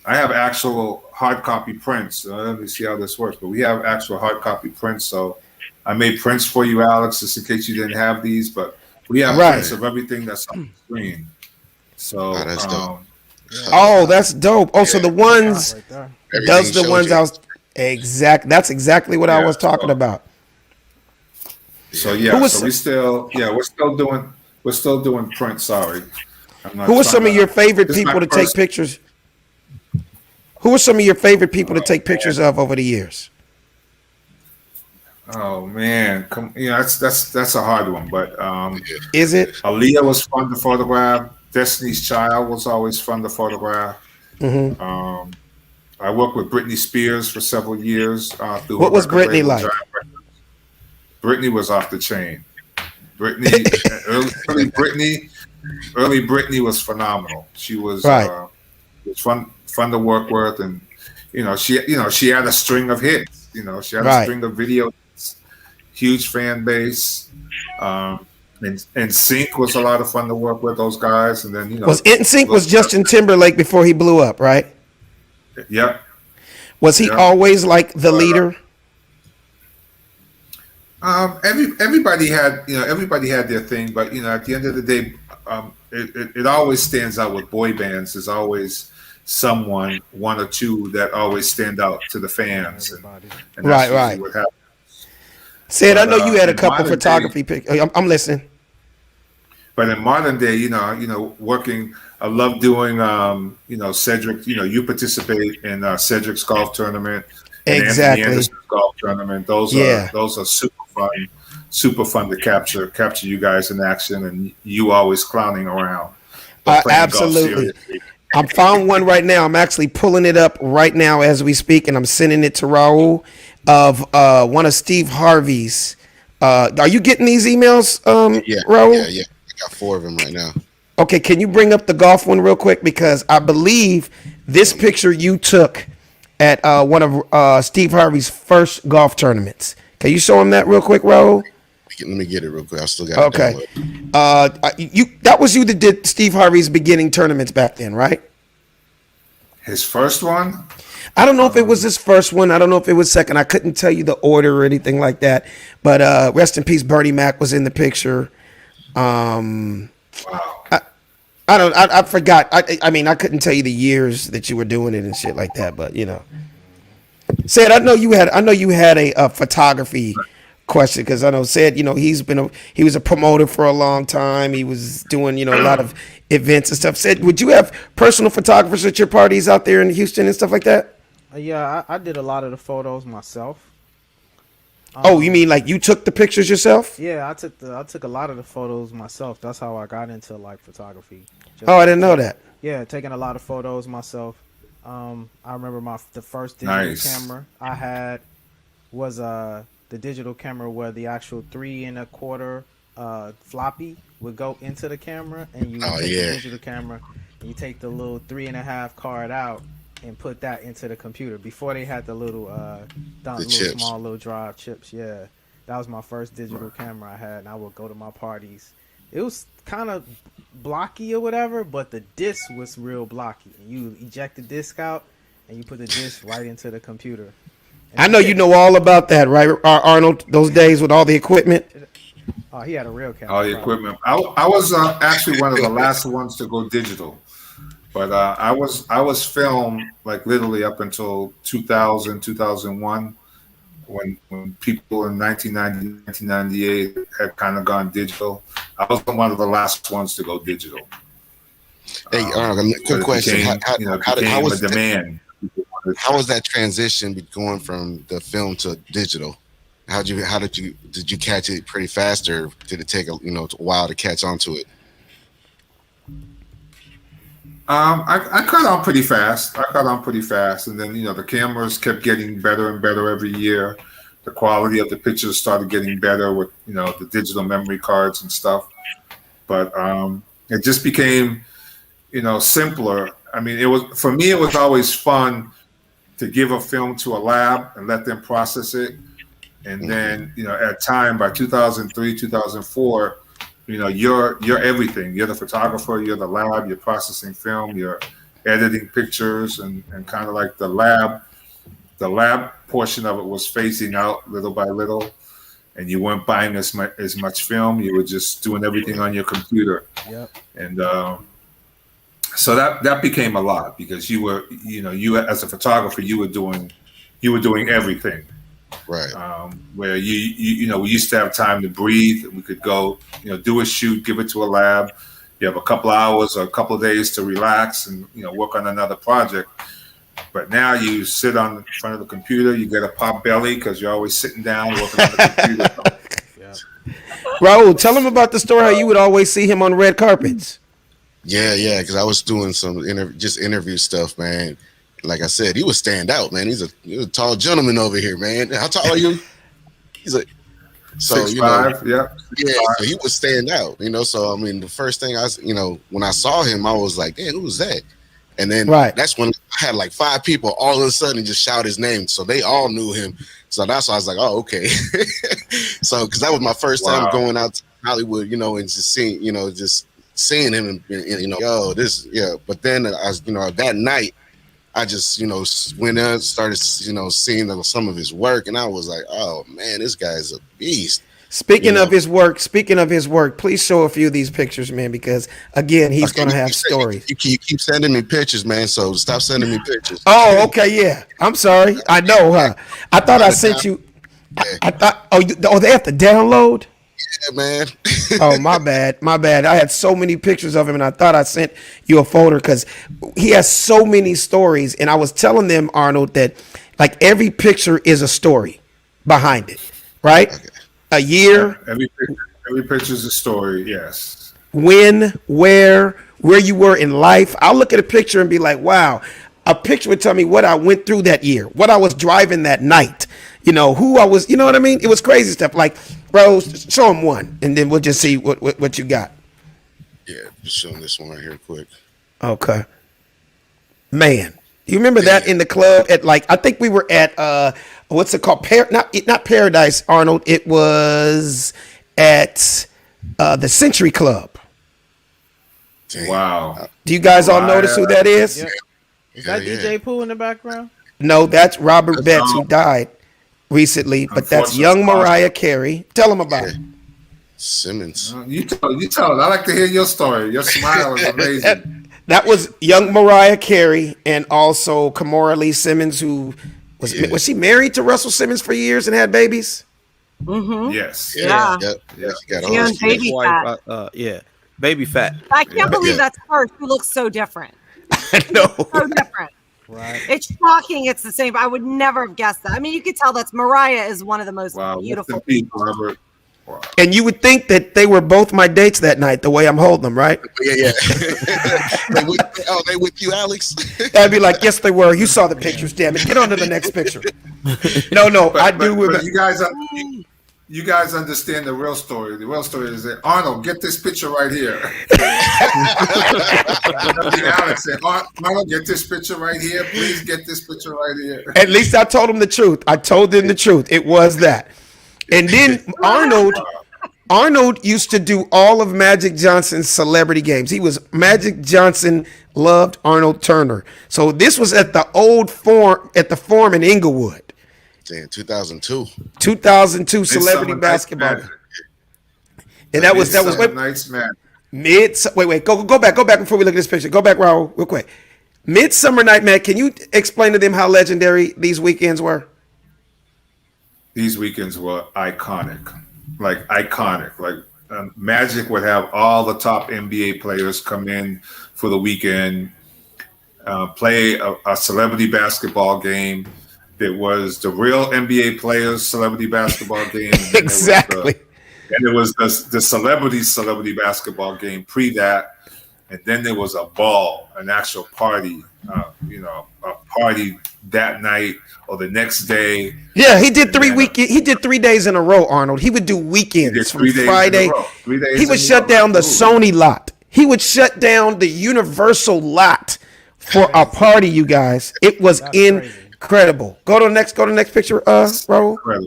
have actual hard copy prints. Let me see how this works. But we have actual hard copy prints. So I made prints for you, Alex, just in case you didn't have these. But we have prints of everything that's on the screen. So that's dope. Oh, that's dope. Oh, so the ones, those the ones I was That's exactly what I was talking about. So we're still doing print. Sorry. Who are some of your favorite people to take pictures? Who are some of your favorite people to take pictures of over the years? Oh man, that's a hard one, but is it? Aaliyah was fun to photograph. Destiny's Child was always fun to photograph. Mm-hmm. I worked with Britney Spears for several years. What was Britney like? Britney was off the chain. Early Britney was phenomenal. She was fun to work with, and she had a string of hits. She had a string of videos, huge fan base. And Sync was a lot of fun to work with those guys. And then was NSYNC was Justin Timberlake before he blew up, right? Yep. Was he always like the leader? Everybody had their thing, but at the end of the day, it always stands out with boy bands. There's always someone, one or two, that always stand out to the fans. And that's right. What happens. Said, I know you had a couple photography pictures. I'm listening. But in modern day, working, I love doing, Cedric. You participate in Cedric's golf tournament, and exactly. Anthony Anderson's golf tournament. Those are super fun to capture you guys in action, and you always clowning around. Absolutely. I found one right now. I'm actually pulling it up right now as we speak, and I'm sending it to Raul of one of Steve Harvey's. Are you getting these emails, Raul? Yeah. I got 4 of them right now. Okay, can you bring up the golf one real quick? Because I believe this picture you took at one of Steve Harvey's first golf tournaments. Can you show him that real quick, Raul? Let me get it real quick. I still got it. Okay. That was you that did Steve Harvey's beginning tournaments back then, right? His first one? I don't know if it was his first one. I don't know if it was second. I couldn't tell you the order or anything like that. But rest in peace, Bernie Mac was in the picture. Wow. I forgot. I mean, I couldn't tell you the years that you were doing it and shit like that. But Said, I know you had a photography question, because I know Said, he was a promoter for a long time. He was doing a lot of events and stuff. Said, would you have personal photographers at your parties out there in Houston and stuff like that? Yeah, I did a lot of the photos myself. Oh, you mean like you took the pictures yourself? Yeah, I took a lot of the photos myself. That's how I got into photography. I didn't know that. Yeah, taking a lot of photos myself. I remember the first digital camera I had was the digital camera where the actual 3 1/4 floppy would go into the camera, and you would Oh, take yeah. the digital camera, and you take the little 3.5 card out and put that into the computer before they had the little chips. small little drive chips. Yeah, that was my first digital camera I had, and I would go to my parties. It was kind of blocky or whatever, but the disc was real blocky. You eject the disc out, and you put the disc right into the computer. And I know you know all about that, right, Arnold? Those days with all the equipment. Oh, he had a real camera. All the equipment. I was actually one of the last ones to go digital, but I was filmed like literally up until 2000, 2001, when people in 1990, 1998 had kind of gone digital. I was one of the last ones to go digital. Hey, Arnold, quick question: Became, how was a demand? How was that transition going from the film to digital? Did you catch it pretty fast, or did it take a while to catch on to it? I caught on pretty fast. And then the cameras kept getting better and better every year. The quality of the pictures started getting better with the digital memory cards and stuff. But it just became simpler. I mean, it was always fun to give a film to a lab and let them process it. And then, at time by 2003, 2004, you're everything. You're the photographer, you're the lab, you're processing film, you're editing pictures, and kind of like the lab portion of it was phasing out little by little. And you weren't buying as much film. You were just doing everything on your computer. Yep. And so that became a lot, because you as a photographer, you were doing everything. Right. Where we used to have time to breathe. We could go, do a shoot, give it to a lab. You have a couple of hours or a couple of days to relax and work on another project. But now you sit on front of the computer. You get a pop belly because you're always sitting down working on the computer. Raul, tell him about the story how you would always see him on red carpets. Yeah, because I was doing some interview stuff, man. Like I said, he would stand out, man. He's a tall gentleman over here, man. How tall are you? He's like, so 6'5", yeah. So he would stand out, So I mean, the first thing when I saw him, I was like, "Damn, who was that?" And then that's when I had like 5 people all of a sudden just shout his name, so they all knew him. So that's why I was like, "Oh, okay." So because that was my first time going out to Hollywood, and just seeing him, and But then that night, I just, went out, started, seeing some of his work, and I was like, "Oh man, this guy's a beast." Speaking of his work, please show a few of these pictures, man, because again, he's going to have stories. You keep sending me pictures, man, so stop sending me pictures. Oh, okay, yeah. I'm sorry. I know, huh? I thought I sent you. I thought. They have to download. Yeah, man. Oh, my bad. I had so many pictures of him, and I thought I sent you a folder because he has so many stories. And I was telling them, Arnold, that like every picture is a story behind it, right? Okay. A year. Every picture is a story. Yes. When, where you were in life. I'll look at a picture and be like, wow. A picture would tell me what I went through that year, what I was driving that night, who I was, you know what I mean? It was crazy stuff. Like, bro, show him one, and then we'll just see what you got. Yeah, just showing this one right here quick. Okay. Man, you remember that in the club at I think we were at, what's it called? Not Paradise, Arnold. It was at the Century Club. Wow. Do you guys all notice who that is? Yep. Is that DJ Pooh in the background? No, that's Robert Betts, who died recently, but that's young Mariah Carey. Tell them about it. Simmons. You tell. I like to hear your story. Your smile is amazing. That was young Mariah Carey and also Kamora Lee Simmons, who was she married to Russell Simmons for years and had babies? Mm-hmm. Yes. Yeah. Baby fat. Baby fat. I can't believe that's her. She looks so different. I know. So different. Right. It's shocking. It's the same. I would never have guessed that. I mean, you could tell that's Mariah is one of the most beautiful people. Robert. Wow. And you would think that they were both my dates that night, the way I'm holding them, right? Yeah. They with you, Alex? I'd be like, yes, they were. You saw the pictures, damn it. Get on to the next picture. No, I do remember. You guys You guys understand the real story. The real story is that Arnold, get this picture right here. Alex said, Arnold, get this picture right here. Please get this picture right here. At least I told him the truth. I told them the truth. It was that. And then Arnold used to do all of Magic Johnson's celebrity games. He was Magic Johnson loved Arnold Turner. So this was at the old Forum in Inglewood. In 2002. 2002 celebrity basketball. And that was Night's Magic. Wait, go back before we look at this picture. Go back, Raul, real quick. Midsummer Night Magic. Can you explain to them how legendary these weekends were? These weekends were iconic. Like Magic would have all the top NBA players come in for the weekend, play a celebrity basketball game. There was the real NBA players celebrity basketball game. Exactly. And there was the celebrity basketball game pre that. And then there was a ball, an actual party, a party that night or the next day. Yeah, he did 3 weekends. He did 3 days in a row, Arnold. He would do weekends from Friday. He would shut down the Sony lot. He would shut down the Universal lot for a party, you guys. It was incredible. Go to the next picture, Raul.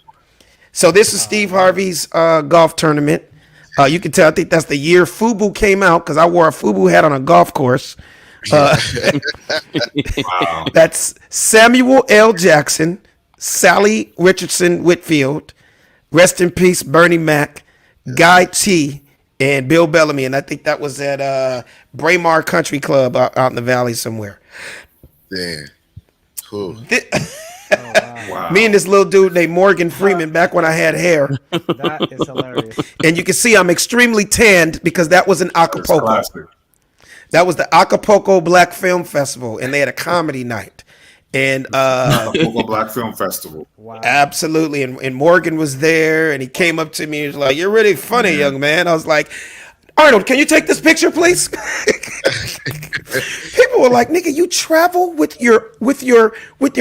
So this is Steve Harvey's golf tournament. You can tell, I think that's the year FUBU came out because I wore a FUBU hat on a golf course. Wow. That's Samuel L. Jackson, Sally Richardson Whitfield, rest in peace, Bernie Mac, Guy T, and Bill Bellamy. And I think that was at Braemar Country Club out in the valley somewhere. Yeah. Cool. Wow. Me and this little dude named Morgan Freeman back when I had hair. That is hilarious. And you can see I'm extremely tanned because that was in Acapulco. That was the Acapulco Black Film Festival, and they had a comedy night. And Acapulco Black Film Festival. Wow. Absolutely. And Morgan was there, and he came up to me and was like, "You're really funny, young man." I was like, "Arnold, can you take this picture, please?" People were like, "Nigga, you travel with your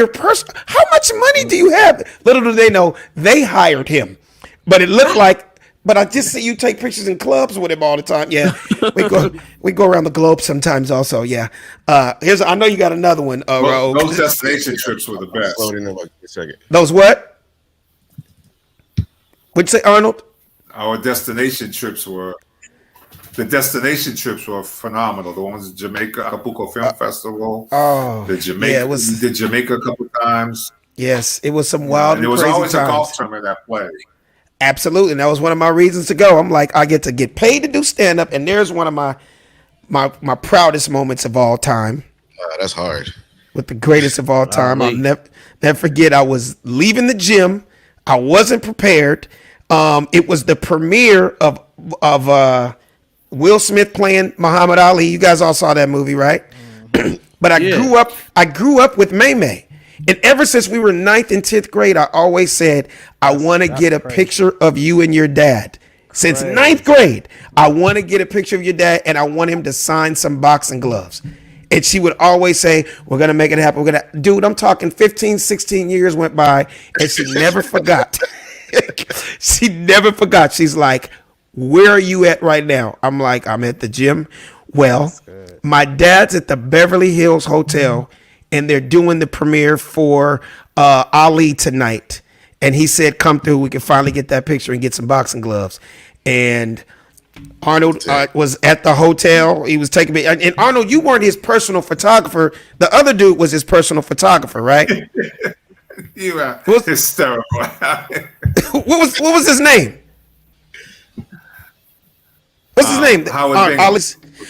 person. How much money do you have?" Little do they know, they hired him. But it looked like, but I just see you take pictures in clubs with him all the time. Yeah, we go around the globe sometimes. Also, yeah. I know you got another one. Those destination trips were the best. Those what? What'd you say, Arnold? Our destination trips were phenomenal. The ones in Jamaica, Acapulco Film Festival. We did Jamaica a couple times. Yes, it was some wild and crazy times. There was always a golf tournament at play. Absolutely, and that was one of my reasons to go. I'm like, I get to get paid to do stand up, and there's one of my proudest moments of all time. That's hard. With the greatest of all time, I'll never forget. I was leaving the gym. I wasn't prepared. It was the premiere of Will Smith playing Muhammad Ali. You guys all saw that movie, right? But I grew up with May May. And ever since we were 9th and 10th grade, I always said, I want to get a picture of you and your dad. Since 9th grade, I want to get a picture of your dad, and I want him to sign some boxing gloves. And she would always say, we're going to make it happen. Dude, I'm talking 15, 16 years went by, and she never forgot. She never forgot. She's like, where are you at right now? I'm like, I'm at the gym. Well, my dad's at the Beverly Hills Hotel, and they're doing the premiere for Ali tonight. And he said, come through. We can finally get that picture and get some boxing gloves. And Arnold was at the hotel. He was taking me. And Arnold, you weren't his personal photographer. The other dude was his personal photographer, right? You are hysterical. What was his name? What's his name?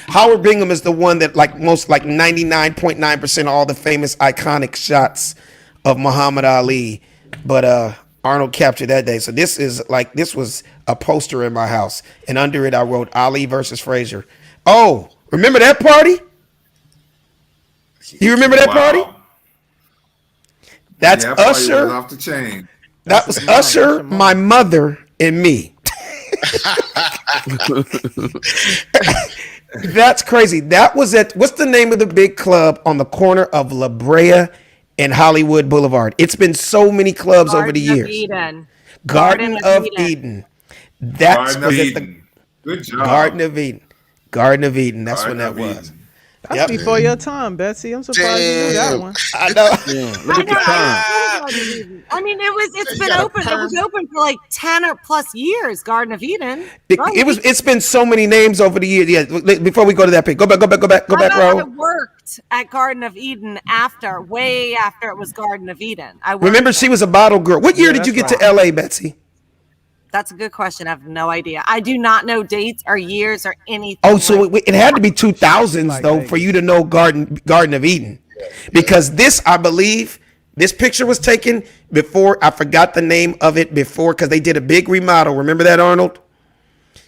Howard Bingham is the one that most 99.9% of all the famous iconic shots of Muhammad Ali. But Arnold captured that day. So this was a poster in my house. And under it I wrote Ali versus Frazier. Oh, remember that party? You remember that party? That's Usher. Off the chain. That was Usher, my mother, and me. That's crazy. That was at, what's the name of the big club on the corner of La Brea and Hollywood Boulevard? It's been so many clubs over the years. Garden of Eden. That's Garden of was it. Eden. Good job. Garden of Eden. Garden of Eden. That's Garden when that of was. Eden. That's before your time, Betsy. I'm surprised you knew that one. I know. Yeah, look at the time. I mean, it's been open. It was open for like 10 or plus years. Garden of Eden. It's been so many names over the years. Yeah. Before we go to that pic, go back, I Ro. worked at Garden of Eden way after it was Garden of Eden. Remember, she was a bottle girl. What year did you get to LA, Betsy? That's a good question. I have no idea. I do not know dates or years or anything. Oh, so it had to be 2000s though for you to know Garden of Eden, because this, I believe, this picture was taken before. I forgot the name of it before because they did a big remodel. Remember that, Arnold?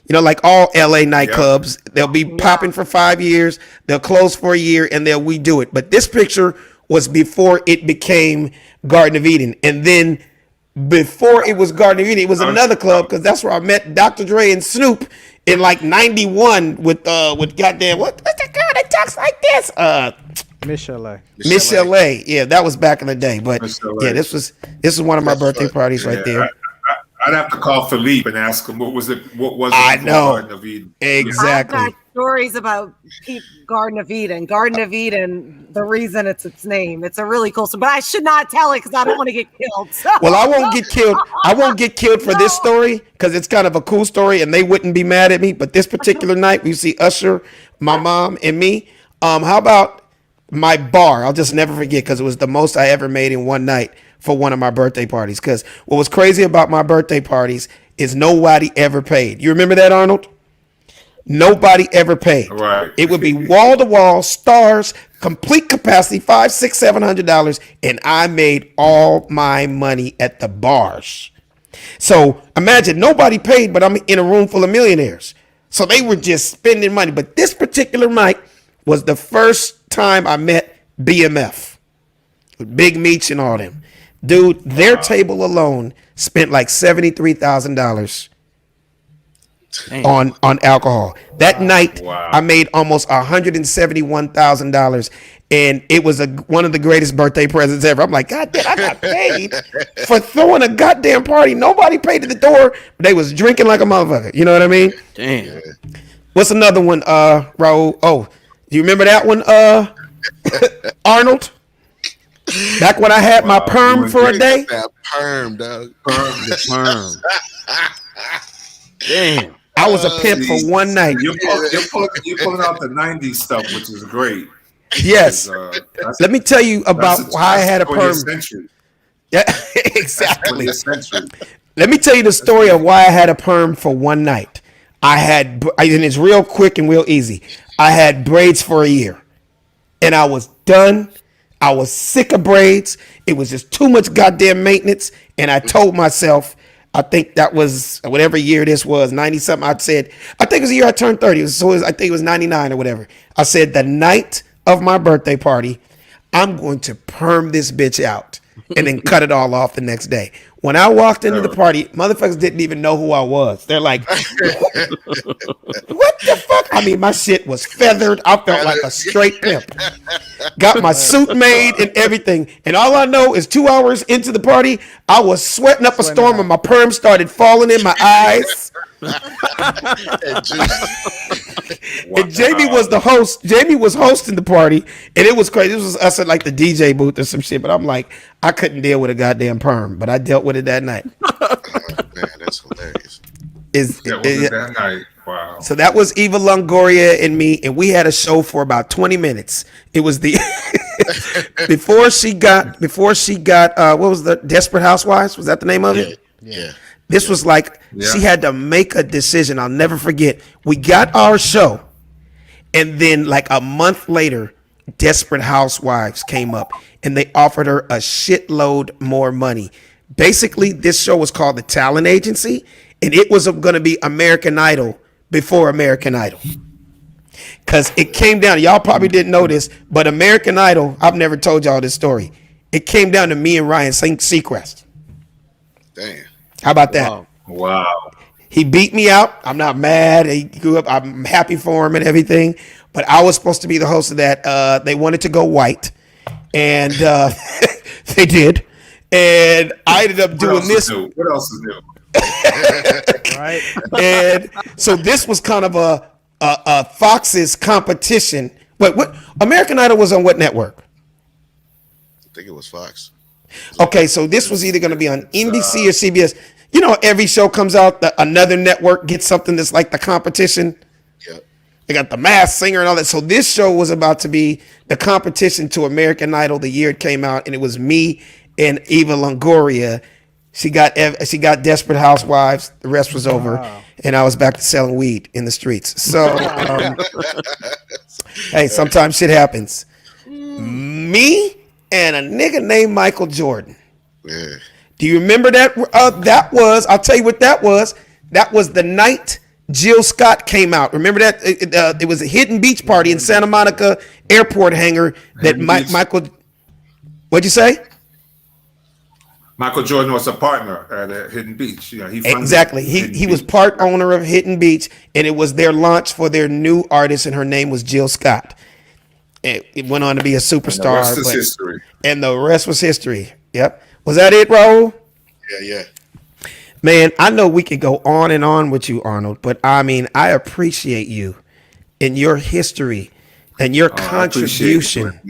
You know, like all LA nightclubs, they'll be popping for 5 years, they'll close for a year, and they'll redo it. But this picture was before it became Garden of Eden, and then. Before it was Garden of Eden, it was another club because that's where I met Dr. Dre and Snoop in like '91 with goddamn what's that girl that talks like this? Miss LA. Miss LA. Yeah, that was back in the day. But yeah, this was one of my birthday parties right there. I'd have to call Philippe and ask him what was it. What was it? I know Garden of Eden? Exactly. I've got stories about Garden of Eden. Garden of Eden. The reason it's its name. It's a really cool story, but I should not tell it because I don't want to get killed. So. Well, I won't get killed. I won't get killed for this story because it's kind of a cool story, and they wouldn't be mad at me. But this particular night, we see Usher, my mom, and me. How about my bar? I'll just never forget because it was the most I ever made in one night for one of my birthday parties. Because what was crazy about my birthday parties is nobody ever paid. You remember that, Arnold? Nobody ever paid. Right. It would be wall to wall, stars, complete capacity, $500, $600, $700, and I made all my money at the bars. So imagine nobody paid, but I'm in a room full of millionaires. So they were just spending money. But this particular night was the first time I met BMF, with Big Meech and all them. Dude, their table alone spent like $73,000 on alcohol. That night, I made almost $171,000, and it was one of the greatest birthday presents ever. I'm like, God damn, I got paid for throwing a goddamn party. Nobody paid at the door, but they was drinking like a motherfucker. You know what I mean? Damn. What's another one, Raul? Oh, do you remember that one, Arnold? Back when I had my perm for a day. That perm, dog. Perm. Damn. I was a pimp for one night. You're pulling out the '90s stuff, which is great. Yes. Let me tell you about why I had a perm. Yeah, exactly. Let me tell you the story of why I had a perm for one night. And it's real quick and real easy. I had braids for a year, and I was done. I was sick of braids. It was just too much goddamn maintenance. And I told myself, I think that was whatever year this was, 90 something. I think it was the year I turned 30. I think it was 99 or whatever. I said the night of my birthday party, I'm going to perm this bitch out and then cut it all off the next day. When I walked into the party, motherfuckers didn't even know who I was. They're like, what the fuck? I mean, my shit was feathered. I felt like a straight pimp. Got my suit made and everything. And all I know is 2 hours into the party, I was sweating up a storm and my perm started falling in my eyes. And Jamie was the host. Jamie was hosting the party, and it was crazy. It was us at like the DJ booth or some shit. But I'm like, I couldn't deal with a goddamn perm, but I dealt with it that night. Oh, man, that's hilarious. That night. Wow. So that was Eva Longoria and me, and we had a show for about 20 minutes. It was the before she got what was the Desperate Housewives? Was that the name of it? Yeah. This was like she had to make a decision. I'll never forget. We got our show, and then like a month later, Desperate Housewives came up, and they offered her a shitload more money. Basically, this show was called The Talent Agency, and it was going to be American Idol before American Idol. Because it came down, y'all probably didn't know this, but American Idol, I've never told y'all this story. It came down to me and Ryan Seacrest. Damn. How about that? Wow. He beat me out. I'm not mad. He grew up. I'm happy for him and everything. But I was supposed to be the host of that. They wanted to go white, and they did. And I ended up doing this. What else is new? Right. And so this was kind of a Fox's competition. But what American Idol was on what network? I think it was Fox. Okay, so this was either going to be on NBC or CBS. You know, every show comes out, another network gets something that's like the competition. Yeah. They got the Masked Singer and all that. So this show was about to be the competition to American Idol the year it came out, and it was me and Eva Longoria. She got Desperate Housewives. The rest was over, and I was back to selling weed in the streets. So, hey, sometimes shit happens. Me and a nigga named Michael Jordan. Yeah. Do you remember that? That was, I'll tell you what that was. That was the night Jill Scott came out. Remember that? It was a hidden beach party in Santa Monica airport hangar that Michael, what'd you say? Michael Jordan was a partner at Hidden Beach. He exactly. He was part owner of Hidden Beach, and it was their launch for their new artist, and her name was Jill Scott. It went on to be a superstar. And the rest is history. And the rest was history. Yep. Was that it, Raul? Yeah. Man, I know we could go on and on with you, Arnold, but I mean, I appreciate you and your history and your contribution.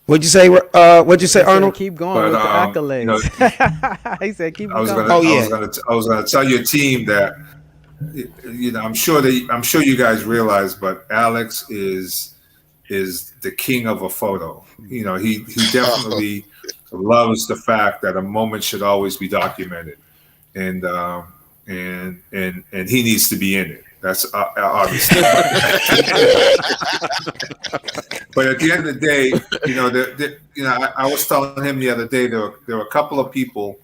What'd you say? What'd you say, Arnold? Keep going with the accolades. He said, "Keep going." I was gonna tell your team that. I'm sure you guys realize, but Alex is the king of a photo. He definitely loves the fact that a moment should always be documented, and he needs to be in it. That's obviously. But at the end of the day, I was telling him the other day there were a couple of people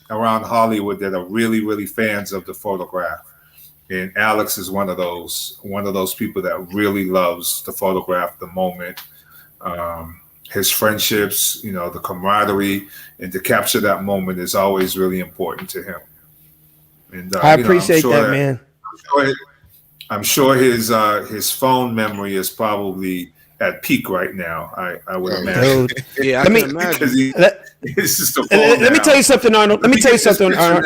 around Hollywood that are really, really fans of the photograph. And Alex is one of those people that really loves to photograph the moment, his friendships, the camaraderie, and to capture that moment is always really important to him. And I appreciate that, man. I'm sure his phone memory is probably at peak right now. I would imagine. Dude. Yeah, I can imagine. It's just a let me tell you something, Arnold. Let me tell you something, Arnold.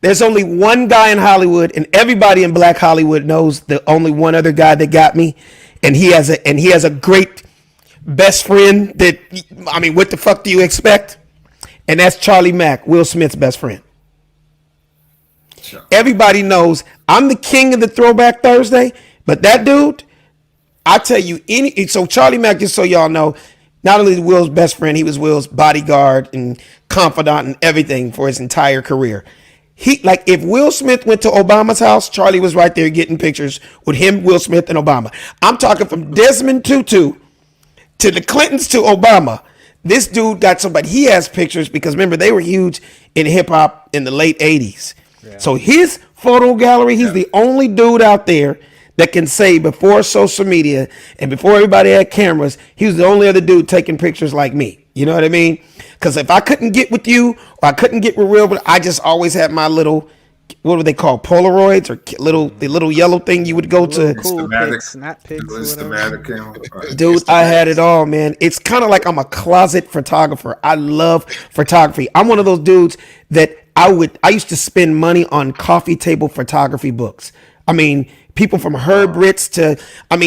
There's only one guy in Hollywood, and everybody in Black Hollywood knows the only one other guy that got me, and he has a great best friend that, I mean, what the fuck do you expect? And that's Charlie Mack, Will Smith's best friend. Sure. Everybody knows I'm the king of the Throwback Thursday, but that dude, I tell you, so Charlie Mack, just so y'all know, not only Will's best friend, he was Will's bodyguard and confidant and everything for his entire career. If Will Smith went to Obama's house, Charlie was right there getting pictures with him, Will Smith, and Obama. I'm talking from Desmond Tutu to the Clintons to Obama. This dude got somebody. He has pictures because remember, they were huge in hip hop in the late 80s. Yeah. So his photo gallery, he's the only dude out there that can say before social media and before everybody had cameras, he was the only other dude taking pictures like me. You know what I mean? Because if I couldn't get with you or I couldn't get with Will, but I just always had my little, what do they call, Polaroids or the little yellow thing you would go to. Snap pics. Dude, I had it all, man. It's kind of like I'm a closet photographer. I love photography. I'm one of those dudes that I used to spend money on coffee table photography books. I mean, people from Herb Ritz to,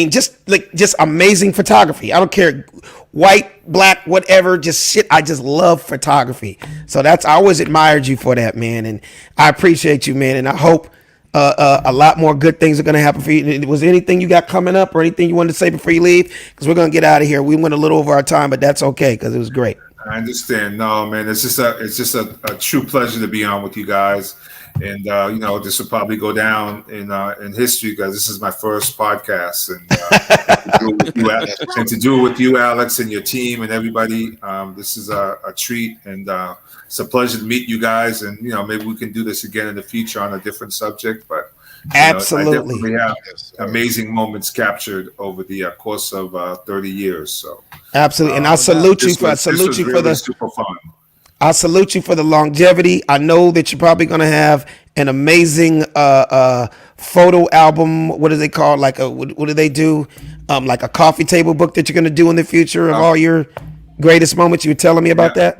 just amazing photography. I don't care, white, black, whatever, just shit. I just love photography. So I always admired you for that, man. And I appreciate you, man. And I hope a lot more good things are going to happen for you. Was there anything you got coming up or anything you wanted to say before you leave? Because we're going to get out of here. We went a little over our time, but that's okay because it was great. I understand. No, man, it's just a true pleasure to be on with you guys. And this will probably go down in history because this is my first podcast, and to do it with you, Alex, and your team and everybody. This is a treat, and it's a pleasure to meet you guys. And maybe we can do this again in the future on a different subject. But absolutely, we have amazing moments captured over the course of 30 years. So absolutely, and I salute you for the super fun. I salute you for the longevity. I know that you're probably going to have an amazing photo album. What do they call? What do they do? Like a coffee table book that you're going to do in the future of all your greatest moments. You were telling me about that.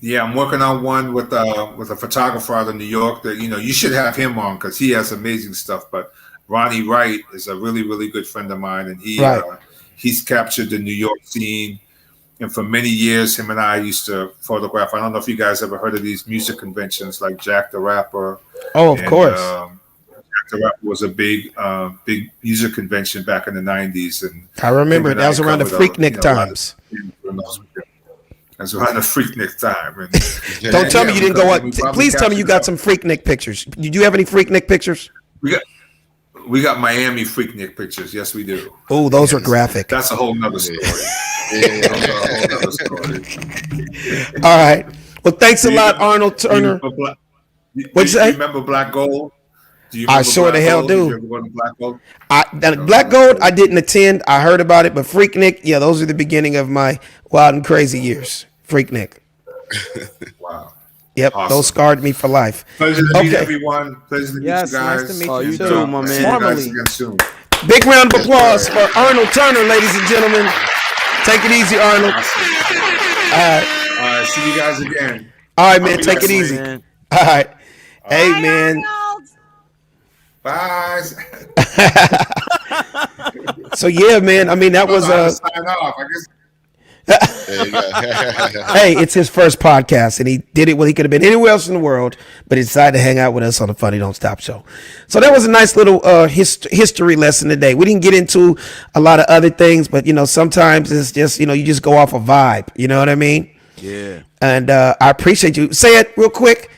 Yeah, I'm working on one with a photographer out of New York that you should have him on because he has amazing stuff. But Ronnie Wright is a really, really good friend of mine, and he's captured the New York scene. And for many years, him and I used to photograph. I don't know if you guys ever heard of these music conventions like Jack the Rapper. Oh, of course. Jack the Rapper was a big music convention back in the 90s. And I remember that was around the Freaknik times. That's around the Freaknik time. And, don't tell me you didn't go up. Please tell me you got some Freaknik pictures. Did you have any Freaknik pictures? We got Miami Freaknik pictures. Yes, we do. Oh, those are graphic. That's a whole nother story. All right. Well, thanks a lot, Arnold Turner. What'd you say? Remember Black Gold? I sure the hell do. Did you ever go to Black Gold? Black Gold, I didn't attend. I heard about it, but Freaknik, yeah, those are the beginning of my wild and crazy years. Freaknik. Wow. Yep, awesome. Those scarred me for life. Pleasure to meet everyone. Pleasure to meet you guys. Nice to meet you too, my man. Formally. Again soon. Big round of applause for Arnold Turner, ladies and gentlemen. Take it easy, Arnold. All right, see you guys again. All right, man, take it easy. Man. All right. Hey, bye, man. Bye. So, yeah, man, I mean, that was sign off, I guess. Hey, it's his first podcast, and he did it when he could have been anywhere else in the world, but he decided to hang out with us on the Funny Don't Stop show. So that was a nice little history lesson today. We didn't get into a lot of other things, but sometimes it's just you just go off a vibe. You know what I mean? Yeah. And I appreciate you. Say it real quick.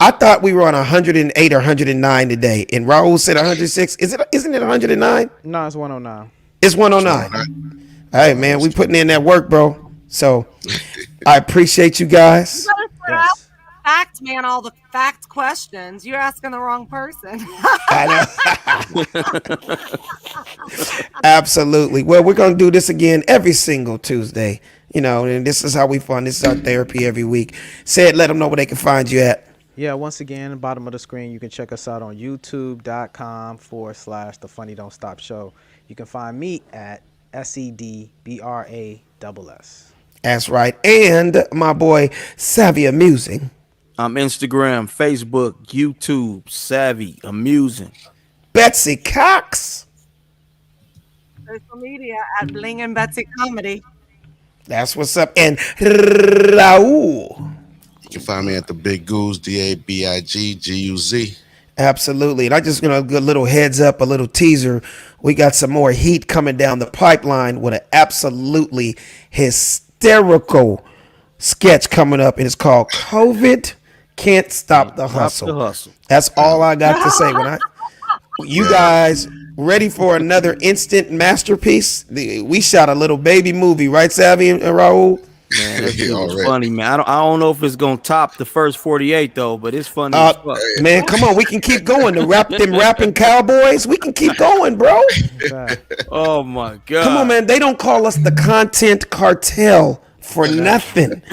I thought we were on 108 or 109 today, and Raul said 106. Isn't it 109? No, it's 109. It's 109. Hey, man, we putting in that work, bro. So I appreciate you guys. Fact, man, all the fact questions. You're asking the wrong person. I know. Absolutely. Well, we're going to do this again every single Tuesday, and this is how we fun. This is our therapy every week. Say it, let them know where they can find you at. Yeah, once again, bottom of the screen, you can check us out on youtube.com/The Funny Don't Stop Show. You can find me at SEDBRASS. That's right. And my boy, Savvy Amusing. I'm Instagram, Facebook, YouTube, Savvy Amusing. Betsy Cox. Social media at Bling and Betsy Comedy. That's what's up. And Raul. You can find me at the Big Goose, DABIGGUZ. Absolutely. And I just, a good little heads up, a little teaser. We got some more heat coming down the pipeline with an absolutely hysterical sketch coming up. And it's called COVID Can't Stop the Hustle. That's all I got to say. You guys ready for another instant masterpiece? We shot a little baby movie, right, Savvy and Raul? Man, that shit was funny, man. I don't know if it's gonna top the first 48 though, but it's funny as fuck. Man, come on, we can keep going. Them rapping cowboys, we can keep going, bro. Oh my god! Come on, man. They don't call us the content cartel for nothing.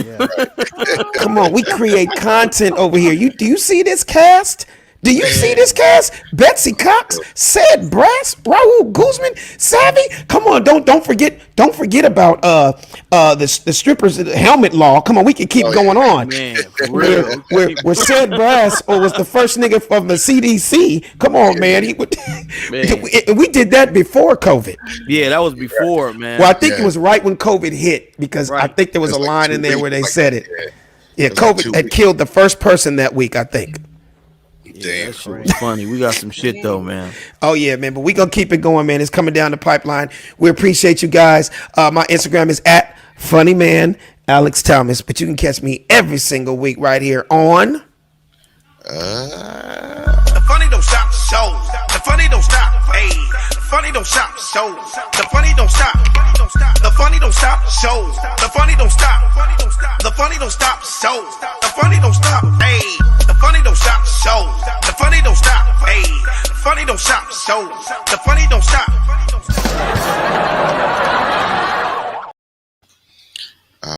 Come on, we create content over here. Do you see this cast? Do you see this cast? Betsy Cox, Sid Brass, Raul Guzman, Savvy. Come on, don't forget about the strippers helmet law. Come on, we can keep going on. Man, for real. Where Sid Brass was the first nigga from the CDC. Come on, man. We did that before COVID. Yeah, that was before, man. Well, I think it was right when COVID hit because I think there was a line in there where they said it. Yeah, COVID had killed the first person that week, I think. Yeah, that shit was funny. We got some shit though, man. Oh yeah, man. But we gonna keep it going, man. It's coming down the pipeline. We appreciate you guys. My Instagram is at funnyman Alex Thomas. But you can catch me every single week right here on The Funny Don't Stop Show. The Funny Don't Stop. Hey, the Funny Don't Stop Show. The Funny Don't Stop. The Funny Don't Stop Show. The Funny Don't Stop. The Funny Don't Stop Show. The Funny Don't Stop. Hey, the Funny Don't Stop Show. The Funny Don't Stop. Hey, the Funny Don't Stop Show. The Funny Don't Stop.